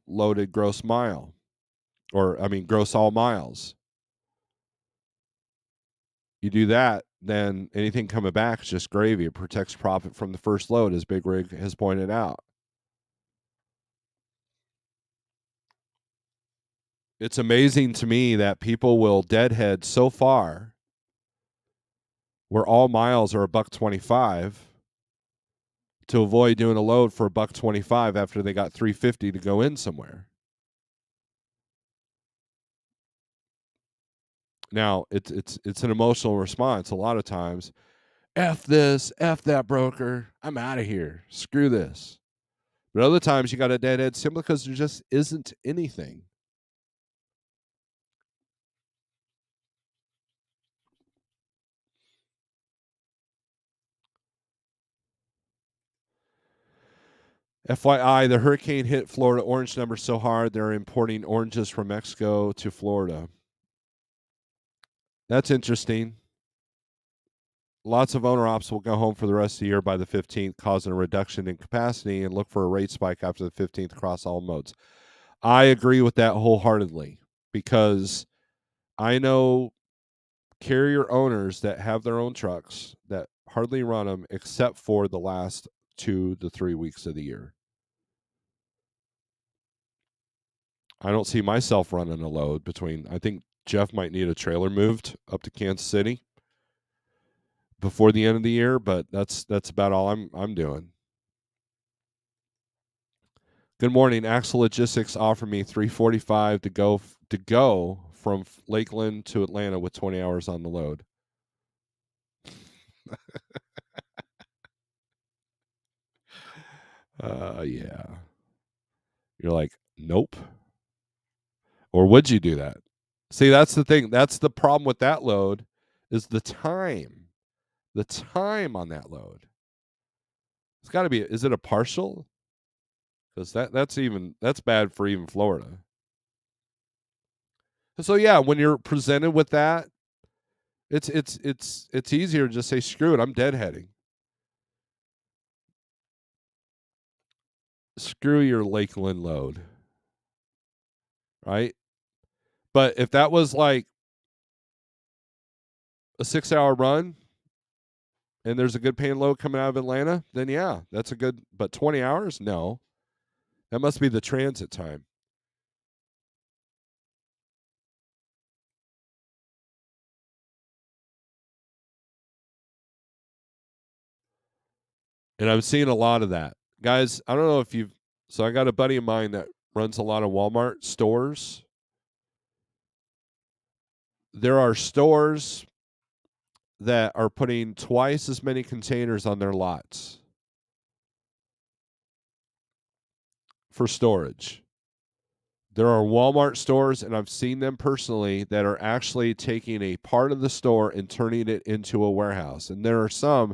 loaded gross mile, or gross all miles. You do that, then anything coming back is just gravy. It protects profit from the first load, as Big Rig has pointed out. It's amazing to me that people will deadhead so far where all miles are $1.25 to avoid doing a load for $1.25 after they got $3.50 to go in somewhere. Now, it's an emotional response a lot of times. F this, F that broker. I'm out of here. Screw this. But other times you got a deadhead simply because there just isn't anything. FYI, the hurricane hit Florida orange numbers so hard they're importing oranges from Mexico to Florida. That's interesting. Lots of owner ops will go home for the rest of the year by the 15th, causing a reduction in capacity and look for a rate spike after the 15th across all modes. I agree with that wholeheartedly because I know carrier owners that have their own trucks that hardly run them except for the last 2 to 3 weeks of the year. I don't see myself running a load I think Jeff might need a trailer moved up to Kansas City before the end of the year, but that's about all I'm doing. Good morning. Axle Logistics offered me $345 to go from Lakeland to Atlanta with 20 hours on the load. Yeah. You're like, nope. Or would you do that? See, that's the thing. That's the problem with that load is the time. The time on that load. It's got to be. Is it a partial? Because that's bad for even Florida. So yeah, when you're presented with that, it's easier to just say screw it. I'm deadheading. Screw your Lakeland load, right? But if that was like a 6-hour run and there's a good paying load coming out of Atlanta, then yeah, that's a good. But 20 hours, no, that must be the transit time. And I'm seeing a lot of that. Guys, I don't know if you've so I got a buddy of mine that runs a lot of Walmart stores. There are stores that are putting twice as many containers on their lots for storage. There are Walmart stores, and I've seen them personally, that are actually taking a part of the store and turning it into a warehouse. And there are some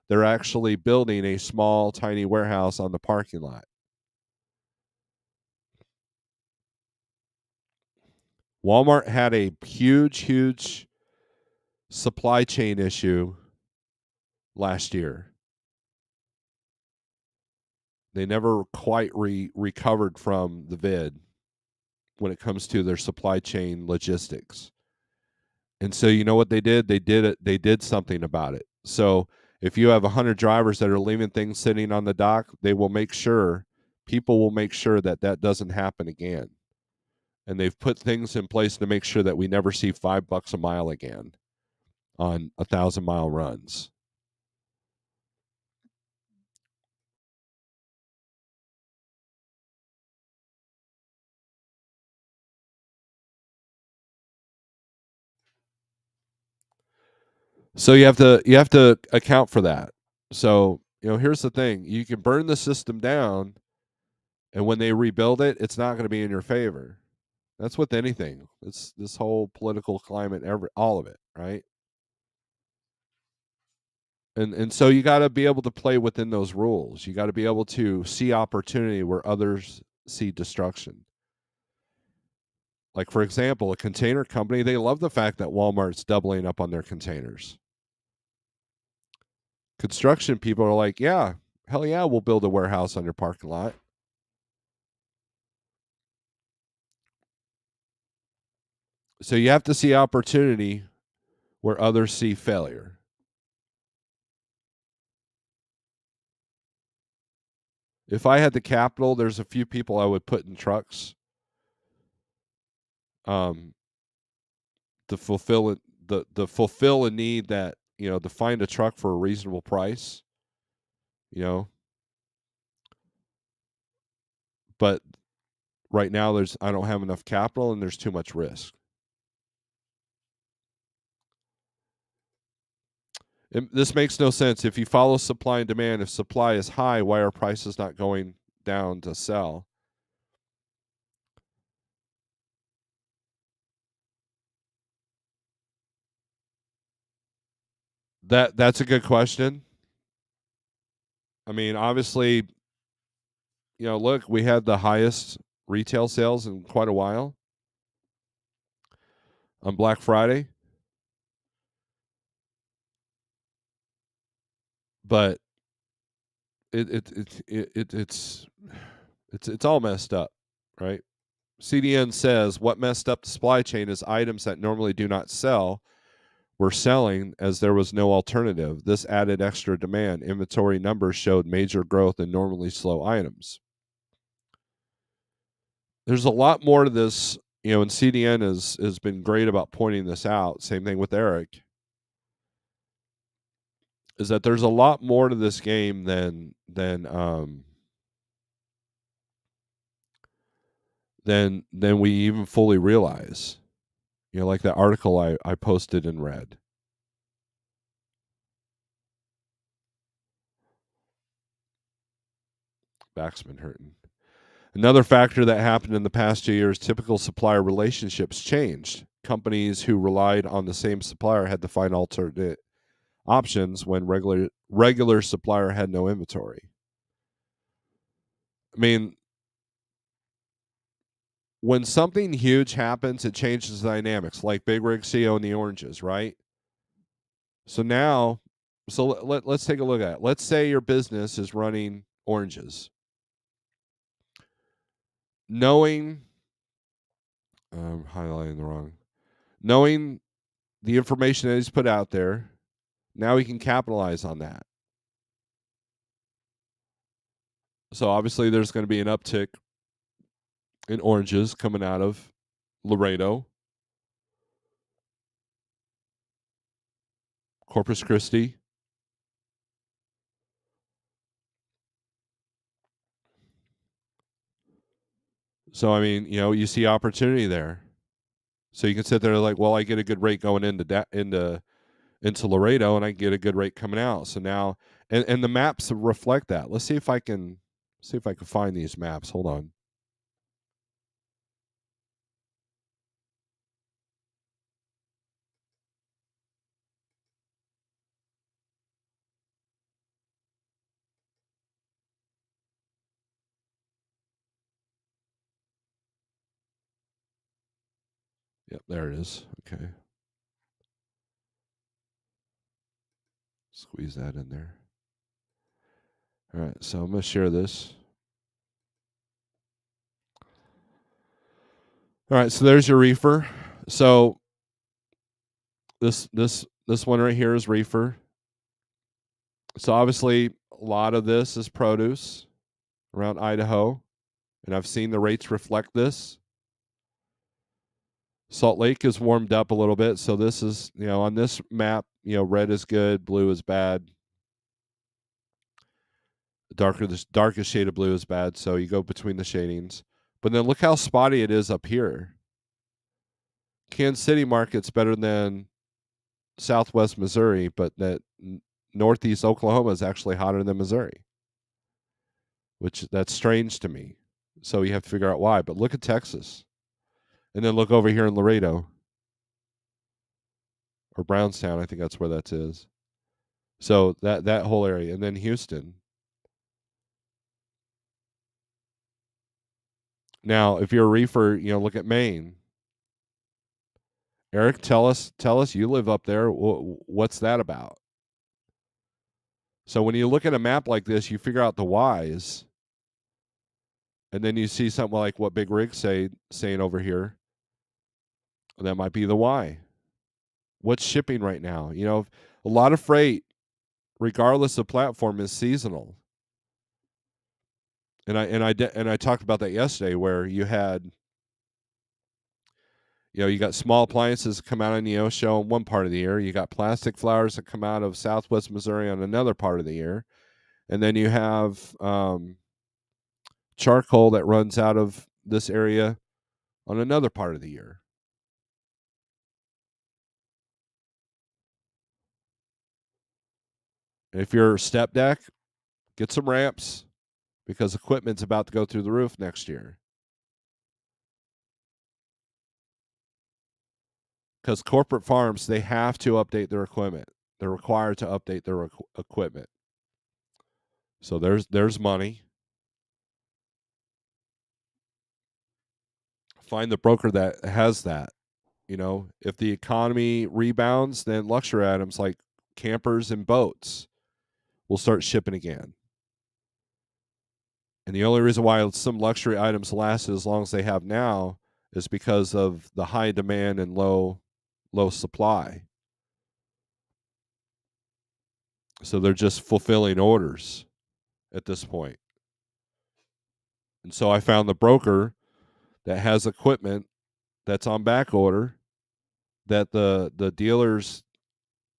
that are actually building a small, tiny warehouse on the parking lot. Walmart had a huge supply chain issue last year. They never quite recovered from the vid when it comes to their supply chain logistics. And so you know what they did? They did something about it. So if you have 100 drivers that are leaving things sitting on the dock, they will make sure people will make sure that that doesn't happen again. And they've put things in place to make sure that we never see $5 a mile again on 1,000-mile runs. So you have to account for that. So, here's the thing. You can burn the system down, and when they rebuild it, it's not going to be in your favor. That's with anything. It's this whole political climate, all of it, right? And so you got to be able to play within those rules. You got to be able to see opportunity where others see destruction. Like, for example, a container company, they love the fact that Walmart's doubling up on their containers. Construction people are like, yeah, hell yeah, we'll build a warehouse on your parking lot. So you have to see opportunity where others see failure. If I had the capital, there's a few people I would put in trucks um, to fulfill it, the fulfill a need that to find a truck for a reasonable price. You know, but right now I don't have enough capital and there's too much risk. This makes no sense. If you follow supply and demand, if supply is high, why are prices not going down to sell? That's a good question. I mean, obviously, look, we had the highest retail sales in quite a while on Black Friday, but it's all messed up, right? CDN says what messed up the supply chain is items that normally do not sell were selling as there was no alternative. This added extra demand. Inventory numbers showed major growth in normally slow items. There's a lot more to this, and CDN has been great about pointing this out. Same thing with Eric. Is that there's a lot more to this game than we even fully realize. Like that article I posted and read. Back's been hurting. Another factor that happened in the past 2 years, typical supplier relationships changed. Companies who relied on the same supplier had to find alternate options when regular supplier had no inventory. I mean, when something huge happens, it changes the dynamics, like Big Rig CO and the oranges, right? So now, let's take a look at it. Let's say your business is running oranges. Knowing, I'm highlighting the wrong, knowing the information that he's put out there, now he can capitalize on that. So obviously, there's going to be an uptick in oranges coming out of Laredo, Corpus Christi. So I mean, you see opportunity there. So you can sit there like, well, I get a good rate going into Laredo, and I get a good rate coming out. So now, and the maps reflect that. Let's see if I can find these maps. Hold on. Yep, there it is. Okay, squeeze that in there. All right, so I'm gonna share this. All right, so there's your reefer. So This one right here is reefer. So obviously a lot of this is produce around Idaho, and I've seen the rates reflect this. Salt Lake is warmed up a little bit, so this is, on this map, red is good, blue is bad. The darkest shade of blue is bad, so you go between the shadings. But then look how spotty it is up here. Kansas City market's better than Southwest Missouri, but that Northeast Oklahoma is actually hotter than Missouri, which that's strange to me. So you have to figure out why. But look at Texas, and then look over here in Laredo or Brownstown. I think that's where that is. So that whole area, and then Houston. Now, if you're a reefer, look at Maine. Eric, tell us, you live up there. What's that about? So when you look at a map like this, you figure out the whys, and then you see something like what Big Rig's saying over here. That might be the why. What's shipping right now? A lot of freight, regardless of platform, is seasonal. And I talked about that yesterday, where you had, you got small appliances that come out of Neosho in one part of the year. You got plastic flowers that come out of Southwest Missouri on another part of the year. And then you have charcoal that runs out of this area on another part of the year. And if you're step deck, get some ramps, because equipment's about to go through the roof next year. Because corporate farms, they have to update their equipment. They're required to update their equipment. So there's money. Find the broker that has that. If the economy rebounds, then luxury items like campers and boats will start shipping again. And the only reason why some luxury items last as long as they have now is because of the high demand and low supply. So they're just fulfilling orders at this point. And so I found the broker that has equipment that's on back order that the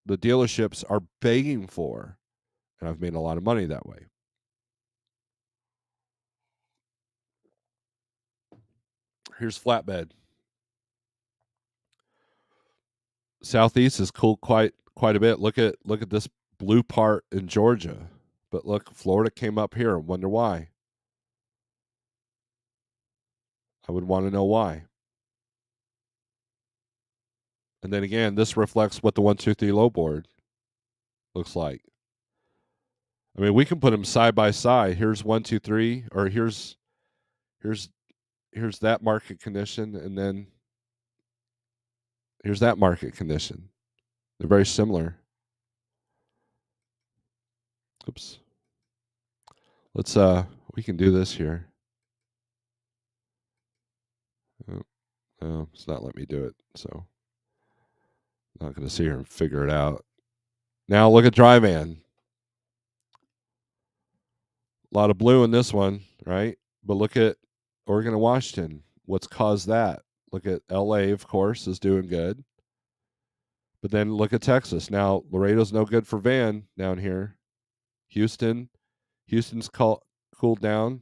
dealerships are begging for, and I've made a lot of money that way. Here's flatbed. Southeast is cooled quite a bit. Look at this blue part in Georgia, but look, Florida came up here. Wonder why? I would want to know why. And then again, this reflects what the 123 low board looks like. I mean, we can put them side by side. Here's 123, or here's that market condition, and then here's that market condition. They're very similar. Oops. Let's we can do this here. Oh, it's not letting me do it, so I'm not going to sit here and figure it out. Now look at dry van. A lot of blue in this one, right? But look at Oregon and Washington. What's caused that? Look at LA, of course, is doing good. But then look at Texas. Now, Laredo's no good for van down here. Houston's cooled down.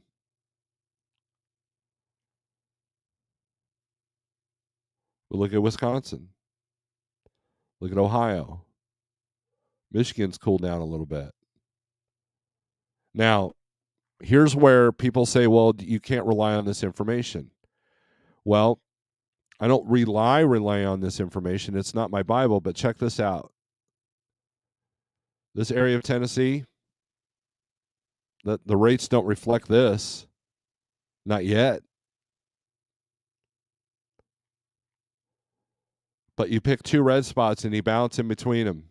But look at Wisconsin. Look at Ohio. Michigan's cooled down a little bit. Now, here's where people say, well, you can't rely on this information. Well, I don't rely on this information. It's not my Bible, but check this out. This area of Tennessee, the rates don't reflect this. Not yet. But you pick two red spots and you bounce in between them.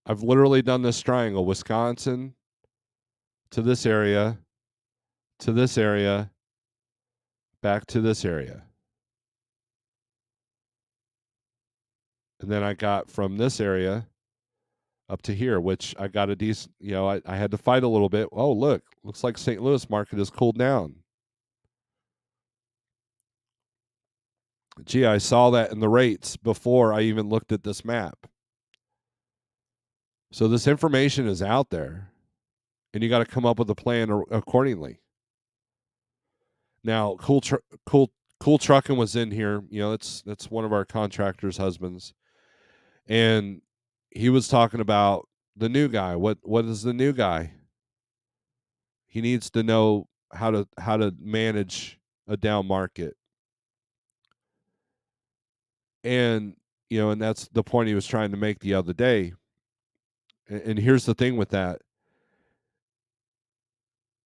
I've literally done this triangle: Wisconsin to this area, back to this area. And then I got from this area up to here, which I got a decent, I had to fight a little bit. Oh, look, looks like St. Louis market has cooled down. Gee, I saw that in the rates before I even looked at this map. So this information is out there, and you got to come up with a plan accordingly. Now, cool trucking was in here. That's one of our contractors' husbands, and he was talking about the new guy. What is the new guy? He needs to know how to manage a down market, and and that's the point he was trying to make the other day. And here's the thing with that.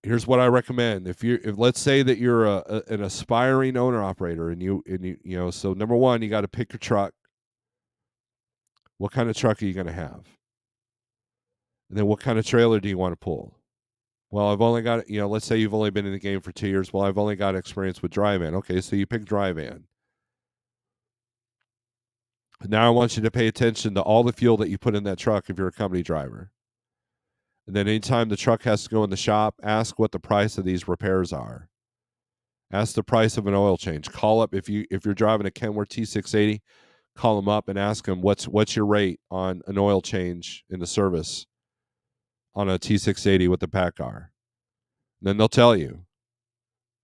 Here's what I recommend. If let's say that you're an aspiring owner operator, and so number one, you got to pick your truck. What kind of truck are you going to have? And then what kind of trailer do you want to pull? Well, I've only got, let's say you've only been in the game for 2 years. Well, I've only got experience with dry van. Okay, so you pick dry van. Now I want you to pay attention to all the fuel that you put in that truck if you're a company driver. And then anytime the truck has to go in the shop, ask what the price of these repairs are. Ask the price of an oil change. Call up if you're driving a Kenworth T680, call them up and ask them what's your rate on an oil change in the service on a T680 with the PACCAR. Then they'll tell you.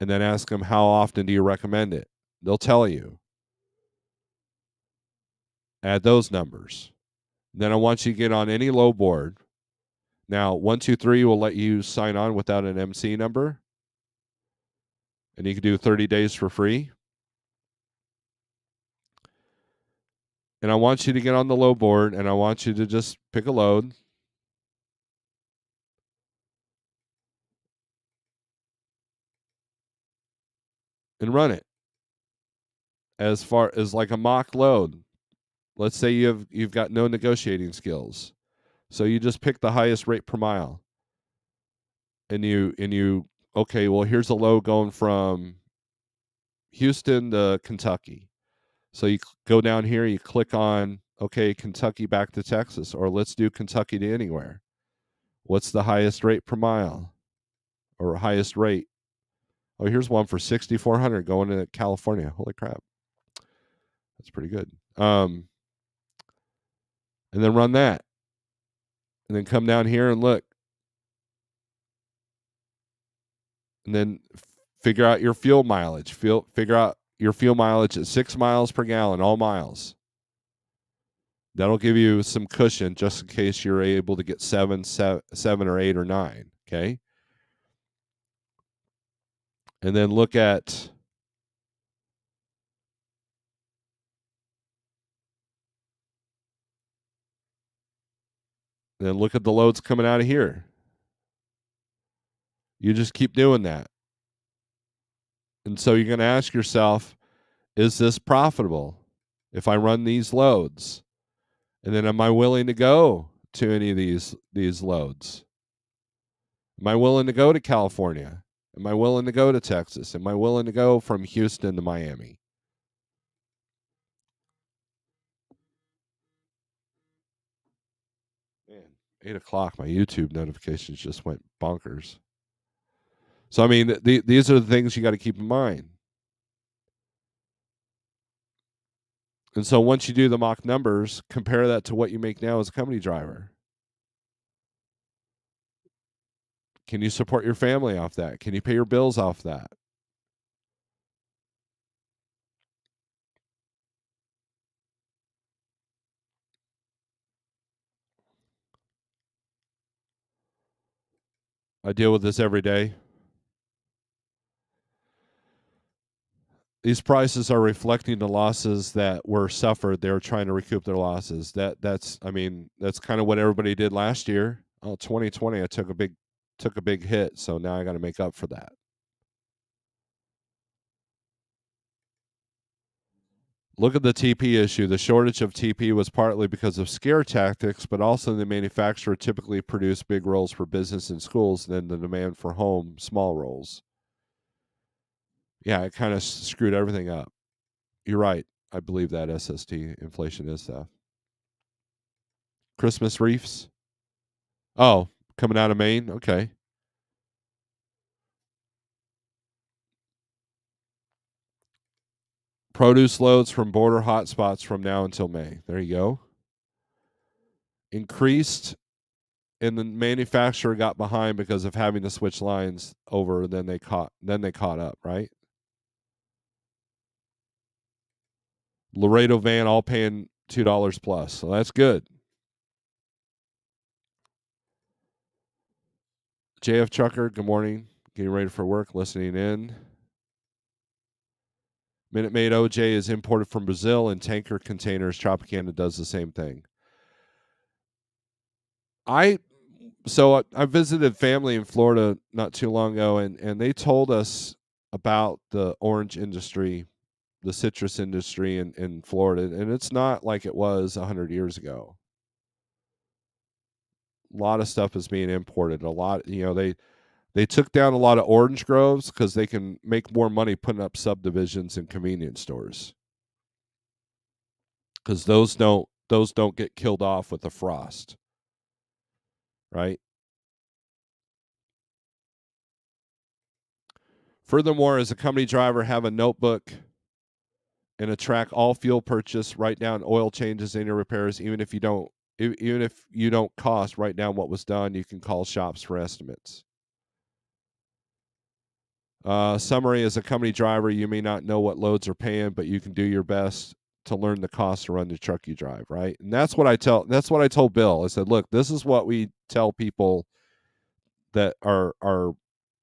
And then ask them how often do you recommend it? They'll tell you. Add those numbers. Then I want you to get on any low board. Now, 123 will let you sign on without an MC number. And you can do 30 days for free. And I want you to get on the low board, and I want you to just pick a load. And run it as far as like a mock load. Let's say you've got no negotiating skills. So you just pick the highest rate per mile. And you okay, well here's a load going from Houston to Kentucky. So you go down here, you click on okay, Kentucky back to Texas, or let's do Kentucky to anywhere. What's the highest rate per mile? Or highest rate? Oh, here's one for 6,400 going to California. Holy crap. That's pretty good. And then run that. And then come down here and look. And then figure out your fuel mileage. Figure out your fuel mileage at 6 miles per gallon, all miles. That'll give you some cushion just in case you're able to get seven or 8 or 9. Okay. And then look at the loads coming out of here. You just keep doing that. And so you're going to ask yourself, is this profitable if I run these loads? And then am I willing to go to any of these loads? Am I willing to go to California? Am I willing to go to Texas? Am I willing to go from Houston to Miami? Man, 8:00, my YouTube notifications just went bonkers. So, I mean, these are the things you got to keep in mind. And so once you do the mock numbers, compare that to what you make now as a company driver. Can you support your family off that? Can you pay your bills off that? I deal with this every day. These prices are reflecting the losses that were suffered. They're trying to recoup their losses. That's kind of what everybody did last year. 2020, I took a big hit, so now I got to make up for that. Look at the TP issue. The shortage of TP was partly because of scare tactics, but also the manufacturer typically produced big rolls for business and schools, then the demand for home small rolls. Yeah, it kind of screwed everything up. You're right. I believe that SST inflation is tough. Christmas wreaths. Oh, coming out of Maine. Okay. Produce loads from border hotspots from now until May. There you go. Increased, and the manufacturer got behind because of having to switch lines over. Then they caught up. Right. Laredo van all paying $2 plus. So that's good. JF Trucker, good morning. Getting ready for work, listening in. Minute Maid OJ is imported from Brazil in tanker containers. Tropicana does the same thing. I visited family in Florida not too long ago, and they told us about the orange industry, the citrus industry in Florida, and it's not like it was 100 years ago. A lot of stuff is being imported. A lot, they took down a lot of orange groves because they can make more money putting up subdivisions and convenience stores. Because those don't get killed off with the frost, right? Furthermore, as a company driver, have a notebook and a track all fuel purchase. Write down oil changes and your repairs, even if you don't cost. Write down what was done. You can call shops for estimates. Summary: as a company driver, you may not know what loads are paying, but you can do your best to learn the cost to run the truck you drive, right? And that's what I told Bill. I said, look, this is what we tell people that are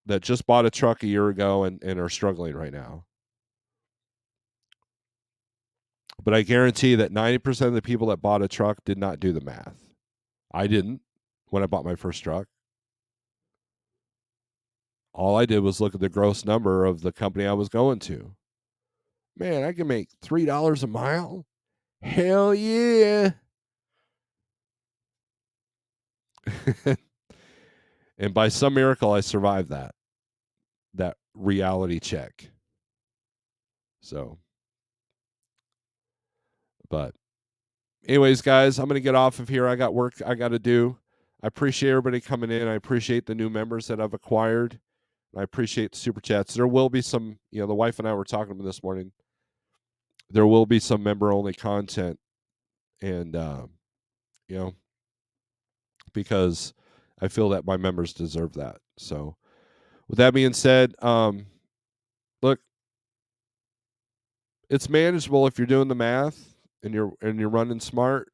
that just bought a truck a year ago and are struggling right now. But I guarantee that 90% of the people that bought a truck did not do the math. I didn't when I bought my first truck. All I did was look at the gross number of the company I was going to. Man, I can make $3 a mile. Hell yeah. And by some miracle, I survived that reality check. So, but anyways, guys, I'm going to get off of here. I got work I got to do. I appreciate everybody coming in. I appreciate the new members that I've acquired. I appreciate the super chats. There will be some, the wife and I were talking about this morning. There will be some member only content, and because I feel that my members deserve that. So, with that being said, look, it's manageable if you're doing the math and you're running smart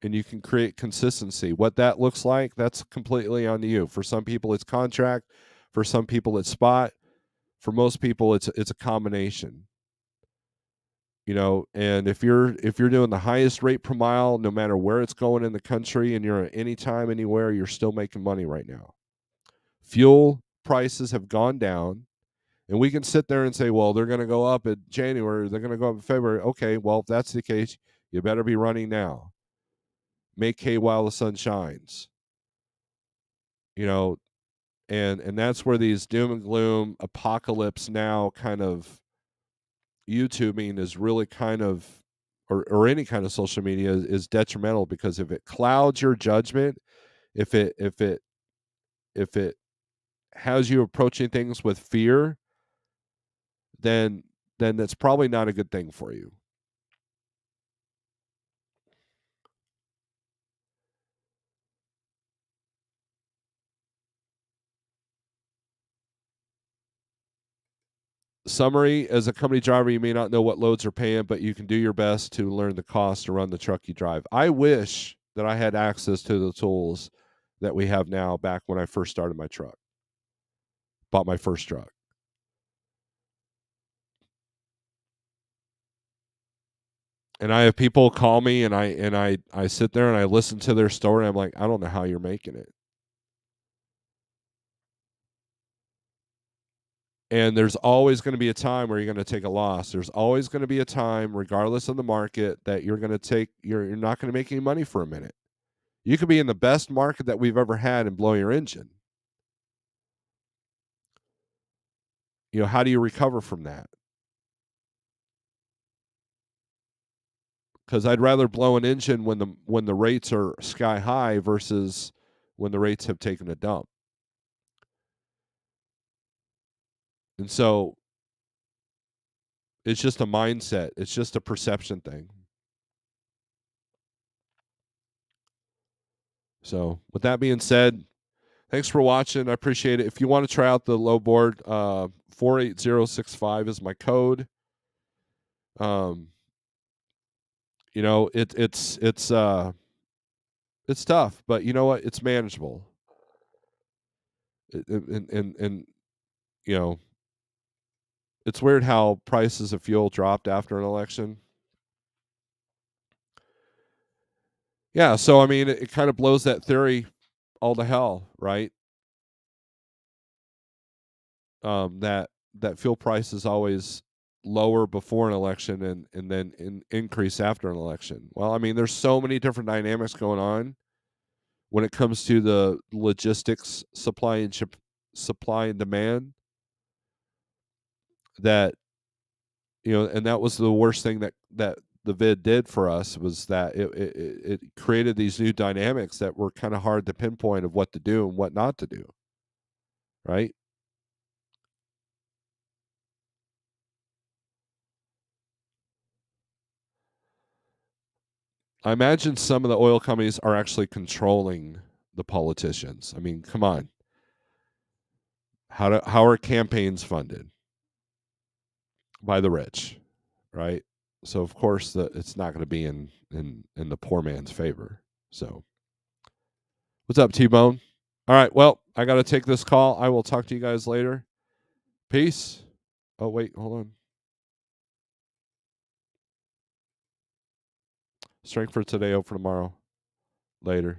and you can create consistency. What that looks like, that's completely on you. For some people, it's contract. For some people, it's spot. For most people, it's a combination. And if you're doing the highest rate per mile, no matter where it's going in the country, and you're at any time, anywhere, you're still making money right now. Fuel prices have gone down, and we can sit there and say, well, they're going to go up in January, they're going to go up in February. Okay, well, if that's the case, you better be running now. Make hay while the sun shines. And that's where these doom and gloom apocalypse now kind of YouTubing is really kind of, or any kind of social media is detrimental, because if it clouds your judgment, if it has you approaching things with fear, then that's probably not a good thing for you. Summary: as a company driver, you may not know what loads are paying, but you can do your best to learn the cost to run the truck you drive. I wish that I had access to the tools that we have now back when I first started my truck, bought my first truck. And I have people call me, and I sit there and I listen to their story. I'm like, I don't know how you're making it. And there's always going to be a time where you're going to take a loss. There's always going to be a time, regardless of the market, that you're going to you're not going to make any money for a minute. You could be in the best market that we've ever had and blow your engine. How do you recover from that? because I'd rather blow an engine when the rates are sky high versus when the rates have taken a dump. And so it's just a mindset. It's just a perception thing. So with that being said, thanks for watching. I appreciate it. If you want to try out the low board, 48065 is my code. You know, it's tough, but you know what? It's manageable. And you know, it's weird how prices of fuel dropped after an election. Yeah, so I mean, it kind of blows that theory all to hell, right? That fuel price is always lower before an election and then increase after an election. Well, I mean, there's so many different dynamics going on when it comes to the logistics, supply and demand, that and that was the worst thing that the vid did for us, was that it created these new dynamics that were kind of hard to pinpoint of what to do and what not to do, right? I imagine some of the oil companies are actually controlling the politicians. I mean, come on. How are campaigns funded? By the rich, right? So of course it's not going to be in the poor man's favor. So, what's up, T-Bone? All right, well, I got to take this call. I will talk to you guys later. Peace. Oh, wait, hold on. Strength for today, hope for tomorrow. Later.